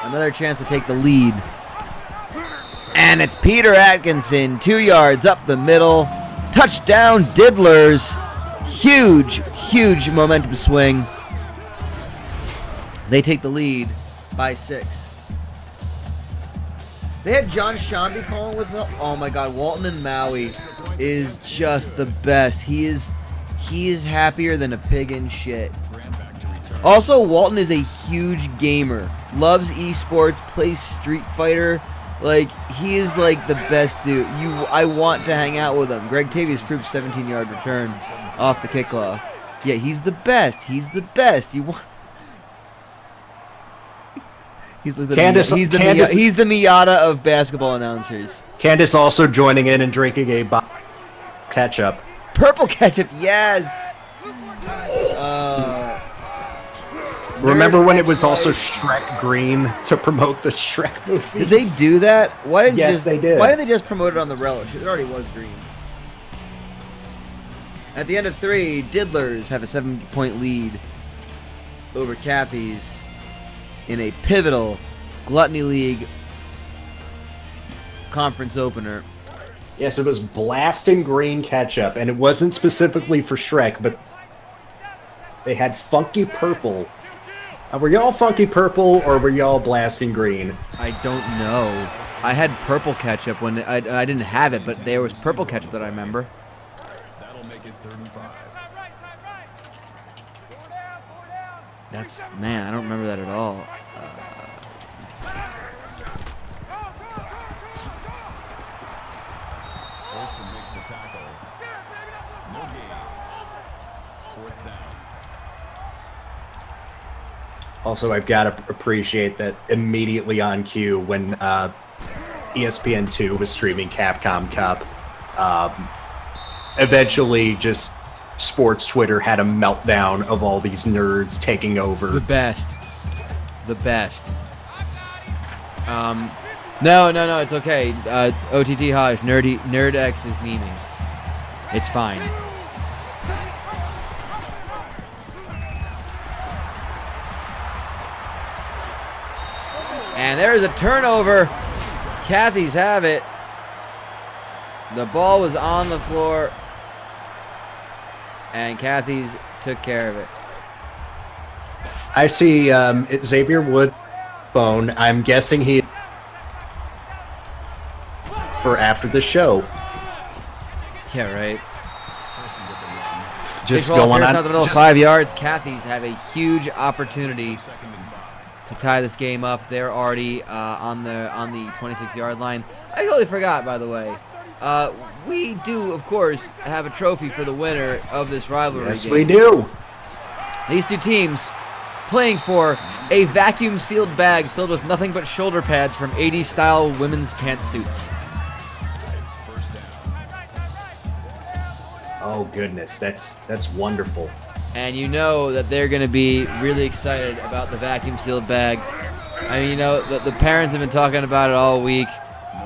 another chance to take the lead. And it's Peter Atkinson, 2 yards up the middle. Touchdown, Diddlers. Huge, huge momentum swing. They take the lead by 6. They had John Shambi calling with them. Oh my God, Walton and Maui is just the best. He is happier than a pig in shit. Also, Walton is a huge gamer. Loves esports, plays Street Fighter. Like, he is like the best dude. I want to hang out with him. Greg Tavius proved 17-yard return off the kickoff. Yeah, he's the best. He's the best. He's the Miata of basketball announcers. Candace also joining in and drinking a ketchup. Purple ketchup, yes. Remember when it was also Shrek Green to promote the Shrek movies? Did they do that? Yes, they did. Why did they just promote it on the relish? It already was green. At the end of 3, Diddlers have a 7-point lead over Cathy's in a pivotal Gluttony League conference opener. Yes, it was blasting green ketchup, and it wasn't specifically for Shrek, but they had funky purple. Were y'all funky purple, or were y'all blasting green? I don't know. I had purple ketchup when I didn't have it, but there was purple ketchup that I remember. That'll make it 35. Man, I don't remember that at all. Olsen makes the tackle. No gain. 4th down. Also, I've got to appreciate that immediately on cue when ESPN2 was streaming Capcom Cup, eventually just sports Twitter had a meltdown of all these nerds taking over. The best. No, it's okay. OTT Hodge, Nerd X is memeing. It's fine. And there's a turnover. Cathy's have it. The ball was on the floor. And Cathy's took care of it. I see Xavier Wood phone. I'm guessing he for after the show. Yeah, right. Just Baseball going Pierce on. out the middle, 5 yards. Cathy's have a huge opportunity to tie this game up. They're already on the 26-yard line. I totally forgot, by the way. We do, of course, have a trophy for the winner of this rivalry Yes, game. we do. These two teams playing for a vacuum-sealed bag filled with nothing but shoulder pads from 80s-style women's pantsuits. Oh goodness, that's wonderful. And you know that they're going to be really excited about the vacuum-sealed bag. I mean, you know, the parents have been talking about it all week.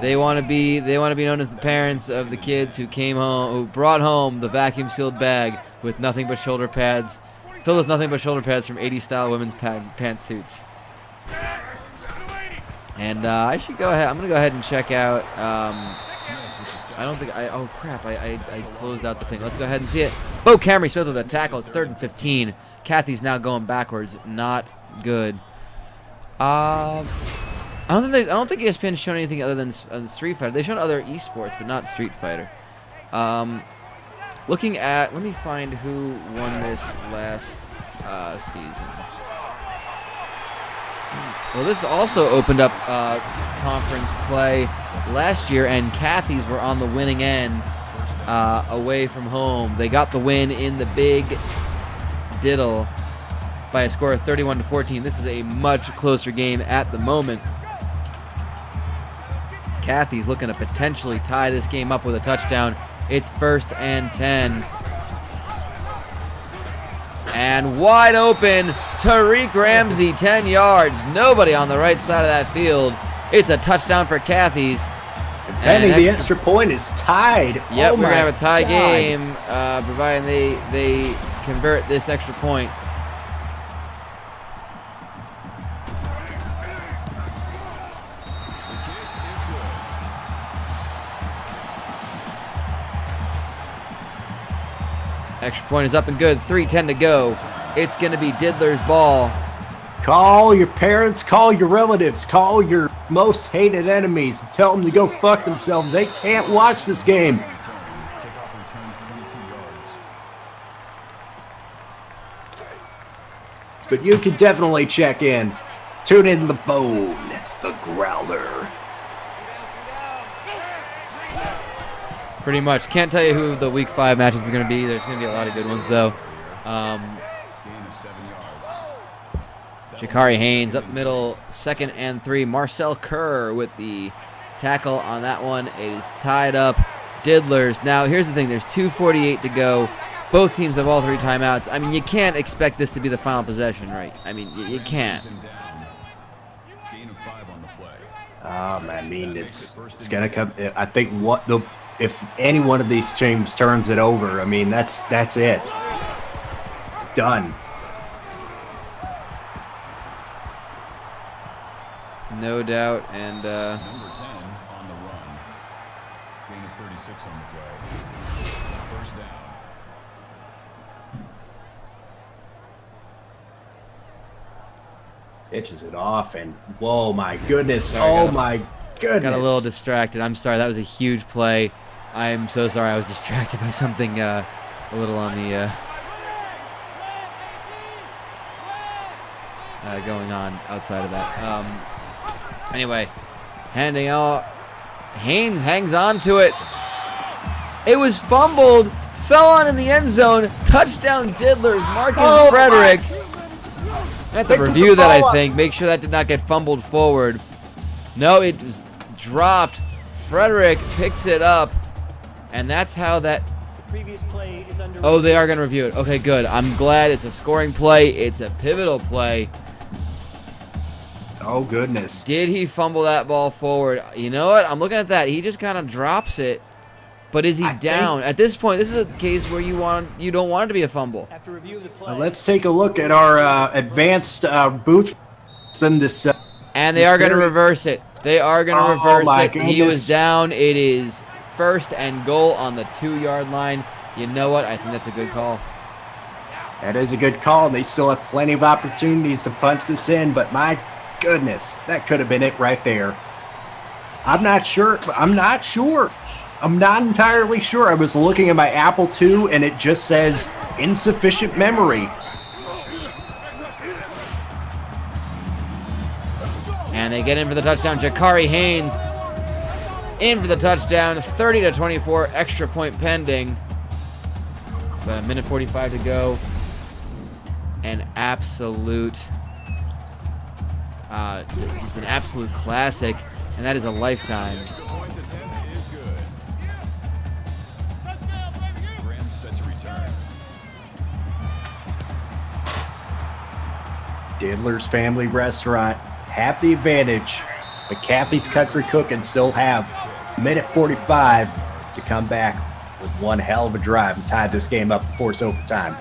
They want to be known as the parents of the kids who brought home the vacuum-sealed bag with nothing but shoulder pads, filled with nothing but shoulder pads from 80s-style women's pantsuits. And I should go ahead. I'm going to go ahead and check out. I don't think oh crap! I closed out the thing. Let's go ahead and see it. Bo Camry Smith with a tackle. It's 3rd and 15. Cathy's now going backwards. Not good. I don't think ESPN's shown anything other than Street Fighter. They've shown other esports, but not Street Fighter. Looking at, let me find who won this last season. Well, this also opened up conference play last year, and Cathy's were on the winning end away from home. They got the win in the big Diddle by a score of 31-14. This is a much closer game at the moment. Cathy's looking to potentially tie this game up with a touchdown. It's 1st and 10. And wide open, Tariq Ramsey, 10 yards. Nobody on the right side of that field. It's a touchdown for Cathy's. Penny, the extra point is tied. Yep, Oh we're going to have a tie God. game, providing they convert this extra point. Extra point is up and good. 3:10 to go. It's going to be Diddler's ball. Call your parents, call your relatives, call your most hated enemies, and tell them to go fuck themselves. They can't watch this game. Kickoff returns 22 yards. But you can definitely check in. Tune in to the Bone, the Growler. Pretty much. Can't tell you who the Week 5 matches are going to be. There's going to be a lot of good ones, though. Gain of 7 yards. Jakari Haynes up the middle, 2nd and 3. Marcel Kerr with the tackle on that one. It is tied up. Diddlers. Now, here's the thing. There's 2:48 to go. Both teams have all 3 timeouts. I mean, you can't expect this to be the final possession, right? I mean, you can't. Down. Gain of 5 on the play. I mean, it's gonna come. I think if any one of these teams turns it over, I mean, that's it. It's done. No doubt. And Number 10 on the run. Gain of 36 on the play. 1st down. Pitches it off, and whoa, my goodness! Sorry, Oh my goodness! got a little distracted. I'm sorry. That was a huge play. I'm so sorry. I was distracted by something a little on the going on outside of that. Anyway, handing out. Haynes hangs on to it. It was fumbled, fell on in the end zone. Touchdown Diddlers. Marcus Frederick. I have to review that, I think. Make sure that did not get fumbled forward. No, it was dropped. Frederick picks it up. And that's how that... Previous play is under Oh, they are going to review it. Okay, good. I'm glad it's a scoring play. It's a pivotal play. Oh goodness! Did he fumble that ball forward? You know what? I'm looking at that. He just kind of drops it. But is he down? At this point, this is a case where you don't want it to be a fumble. after review of the play. Let's take a look at our advanced booth. Then this. And they are going to reverse it. They are going to reverse my it. He was goodness. down. It is 1st and goal on the 2-yard line. You know what? I think that's a good call. That is a good call. They still have plenty of opportunities to punch this in, but my goodness, that could have been it right there. I'm not sure. I'm not entirely sure. I was looking at my Apple II, and it just says insufficient memory. And they get in for the touchdown. Jakari Haynes in for the touchdown. 30-24, extra point pending. About 1:45 to go. An absolute, just an absolute classic, and that is a lifetime. Extra point attempt is good. Graham set to return. Diddler's Family Restaurant have the advantage, but Cathy's Country Cookin still have 1:45 to come back with one hell of a drive and tie this game up before it's overtime.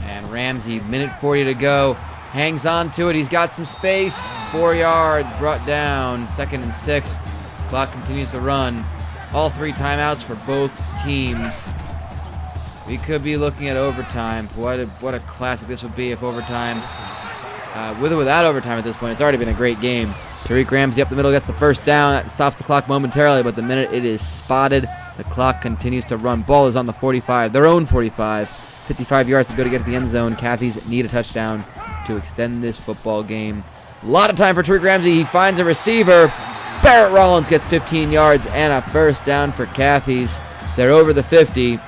And Ramsey, 1:40 to go, hangs on to it. He's got some space. 4 yards brought down. 2nd and 6. Clock continues to run. All 3 timeouts for both teams. We could be looking at overtime. What a classic this would be if overtime, with or without overtime at this point. It's already been a great game. Tariq Ramsey up the middle gets the 1st down. That stops the clock momentarily, but the minute it is spotted, the clock continues to run. Ball is on the 45, their own 45. 55 yards to go to get to the end zone. Cathy's need a touchdown to extend this football game. A lot of time for Tariq Ramsey. He finds a receiver. Barrett Rollins gets 15 yards and a 1st down for Cathy's. They're over the 50.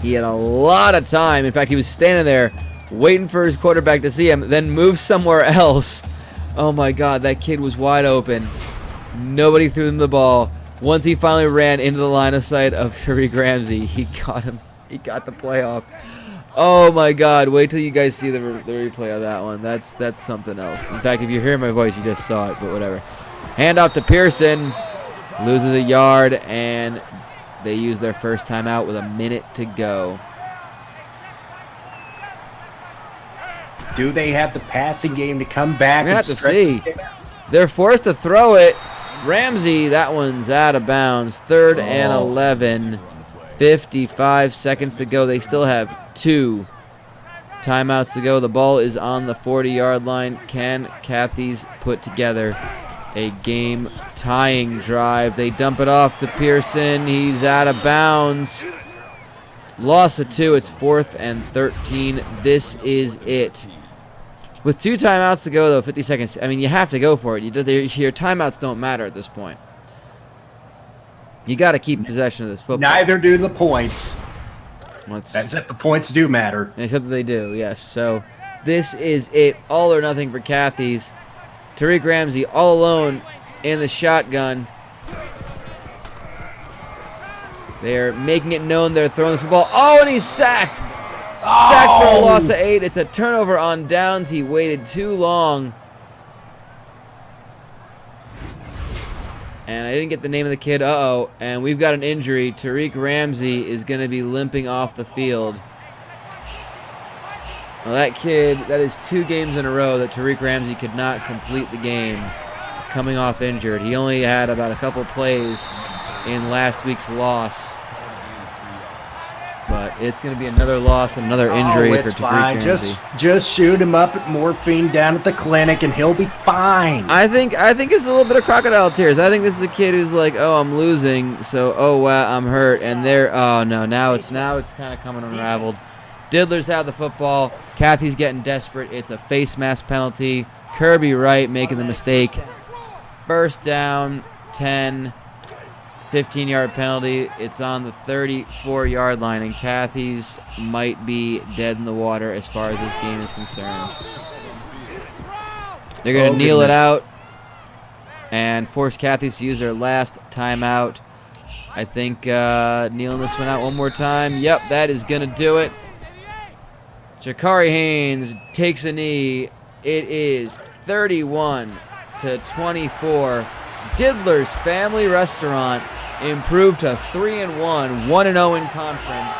He had a lot of time. In fact, he was standing there waiting for his quarterback to see him, then moves somewhere else. Oh my God, that kid was wide open. Nobody threw him the ball. Once he finally ran into the line of sight of Tariq Ramsey, he got him. He got the playoff. Oh my God! Wait till you guys see the replay of that one. That's something else. In fact, if you hear my voice, you just saw it. But whatever. Hand off to Pearson. Loses a yard, and they use their first timeout with a minute to go. Do they have the passing game to come back? We're gonna have to see. They're forced to throw it. Ramsey, that one's out of bounds. 3rd and 11. 55 seconds to go. They still have 2 timeouts to go. The ball is on the 40-yard line. Can Cathy's put together a game-tying drive? They dump it off to Pearson. He's out of bounds. Loss of 2. It's 4th and 13. This is it. With 2 timeouts to go, though, 50 seconds. I mean, you have to go for it. Your timeouts don't matter at this point. You got to keep possession of this football. Neither do the points. Except the points do matter. Except that they do, yes. So this is it. All or nothing for Cathy's. Tariq Ramsey all alone in the shotgun. They're making it known they're throwing the football. Oh, and he's sacked. Sacked for a loss of 8. It's a turnover on downs. He waited too long. And I didn't get the name of the kid. Uh-oh. And we've got an injury. Tariq Ramsey is going to be limping off the field. Well, that kid, that is 2 games in a row that Tariq Ramsey could not complete the game coming off injured. He only had about a couple plays in last week's loss. But it's going to be another loss, another injury for Tariq Ramsey. Just shoot him up at morphine down at the clinic, and he'll be fine. I think it's a little bit of crocodile tears. I think this is a kid who's like, oh, I'm losing, so oh wow, I'm hurt, and oh no, now it's kind of coming unraveled. Diddler's out of the football. Cathy's getting desperate. It's a face mask penalty. Kirby Wright making the mistake. First down, 10. 15-yard penalty. It's on the 34-yard line, and Cathy's might be dead in the water as far as this game is concerned. They're going to kneel it out and force Cathy's to use their last timeout. I think kneeling this one out one more time. Yep, that is going to do it. Jakari Haynes takes a knee. It is 31-24. Diddler's Family Restaurant improved to 3-1, 1-0 in conference.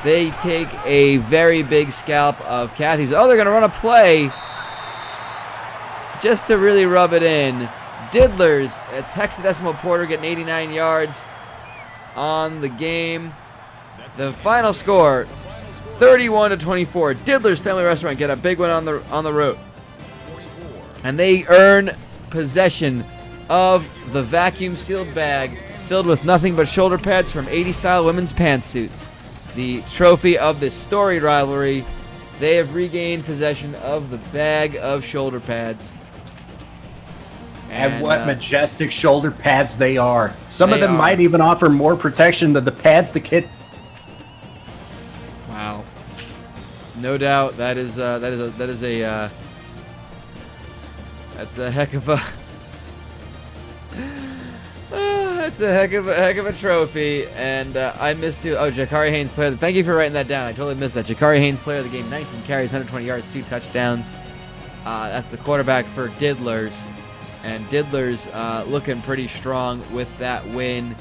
They take a very big scalp of Cathy's. Oh, they're going to run a play just to really rub it in. Diddler's, it's Hexadecimal Porter getting 89 yards on the game. The final score, 31-24. Diddler's Family Restaurant get a big one on the road. And they earn possession of the vacuum sealed bag filled with nothing but shoulder pads from 80s style women's pantsuits. The trophy of this storied rivalry. They have regained possession of the bag of shoulder pads. And what majestic shoulder pads they are. Some of them might even offer more protection than the pads the kid. Wow. No doubt that's a heck of a that's a heck of a trophy, and I missed too. Oh, Jakari Haynes player. Thank you for writing that down. I totally missed that. Jakari Haynes player of the game, 19 carries, 120 yards, 2 touchdowns. That's the quarterback for Diddlers, and Diddlers looking pretty strong with that win.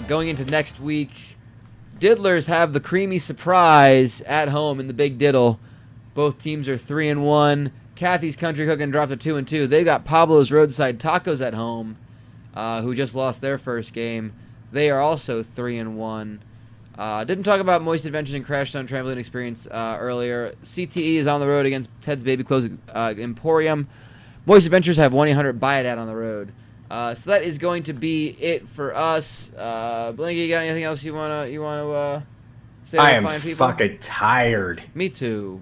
Going into next week, Diddlers have the creamy surprise at home in the Big Diddle. Both teams are 3-1. Cathy's Country Cookin' dropped to 2-2. They've got Pablo's Roadside Tacos at home, who just lost their first game. They are also 3-1. Didn't talk about Moist Adventures and Crashzone Trampoline Experience earlier. CTE is on the road against Ted's Baby Clothes Emporium. Moist Adventures have 1-800-BUY-IT on the road. So that is going to be it for us. Blinky, you got anything else you wanna say to fine people? Fucking tired. Me too.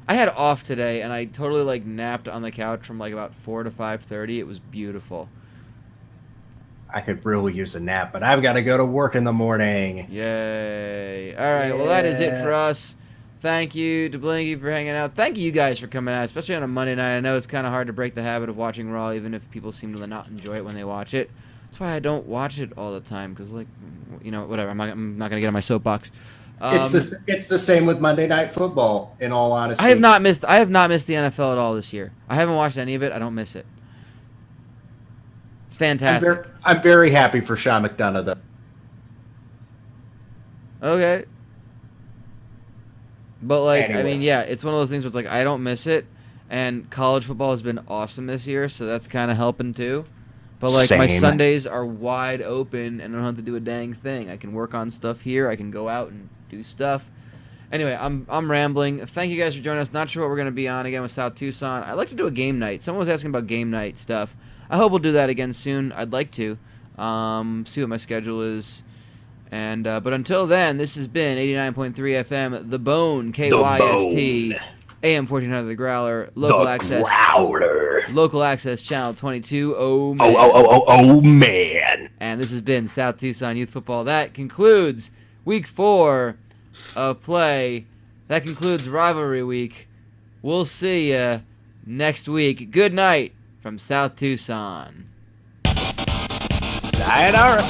I had off today, and I totally napped on the couch from about 4 to 5:30. It was beautiful. I could really use a nap, but I've got to go to work in the morning. Yay! All right, well that is it for us. Thank you to Blinky for hanging out. Thank you guys for coming out, especially on a Monday night. I know it's kind of hard to break the habit of watching Raw, even if people seem to not enjoy it when they watch it. That's why I don't watch it all the time, because, like, you know, whatever. I'm not going to get on my soapbox. It's the same with Monday Night Football, in all honesty. I have not missed the NFL at all this year. I haven't watched any of it. I don't miss it. It's fantastic. I'm very happy for Sean McDonough, though. Okay. But, like, Anyway. I mean, yeah, it's one of those things where it's like, I don't miss it. And college football has been awesome this year, so that's kind of helping too. But, like, my Same. Sundays are wide open, and I don't have to do a dang thing. I can work on stuff here. I can go out and do stuff. Anyway, I'm rambling. Thank you guys for joining us. Not sure what we're going to be on again with South Tucson. I'd like to do a game night. Someone was asking about game night stuff. I hope we'll do that again soon. I'd like to. See what my schedule is. And but until then, this has been 89.3 FM, The Bone, KYST, AM 1400 The Growler, Local Access Channel 22. Oh man. Oh man. And this has been South Tucson Youth Football. That concludes week 4 of play. That concludes rivalry week. We'll see you next week. Good night from South Tucson. Sayonara.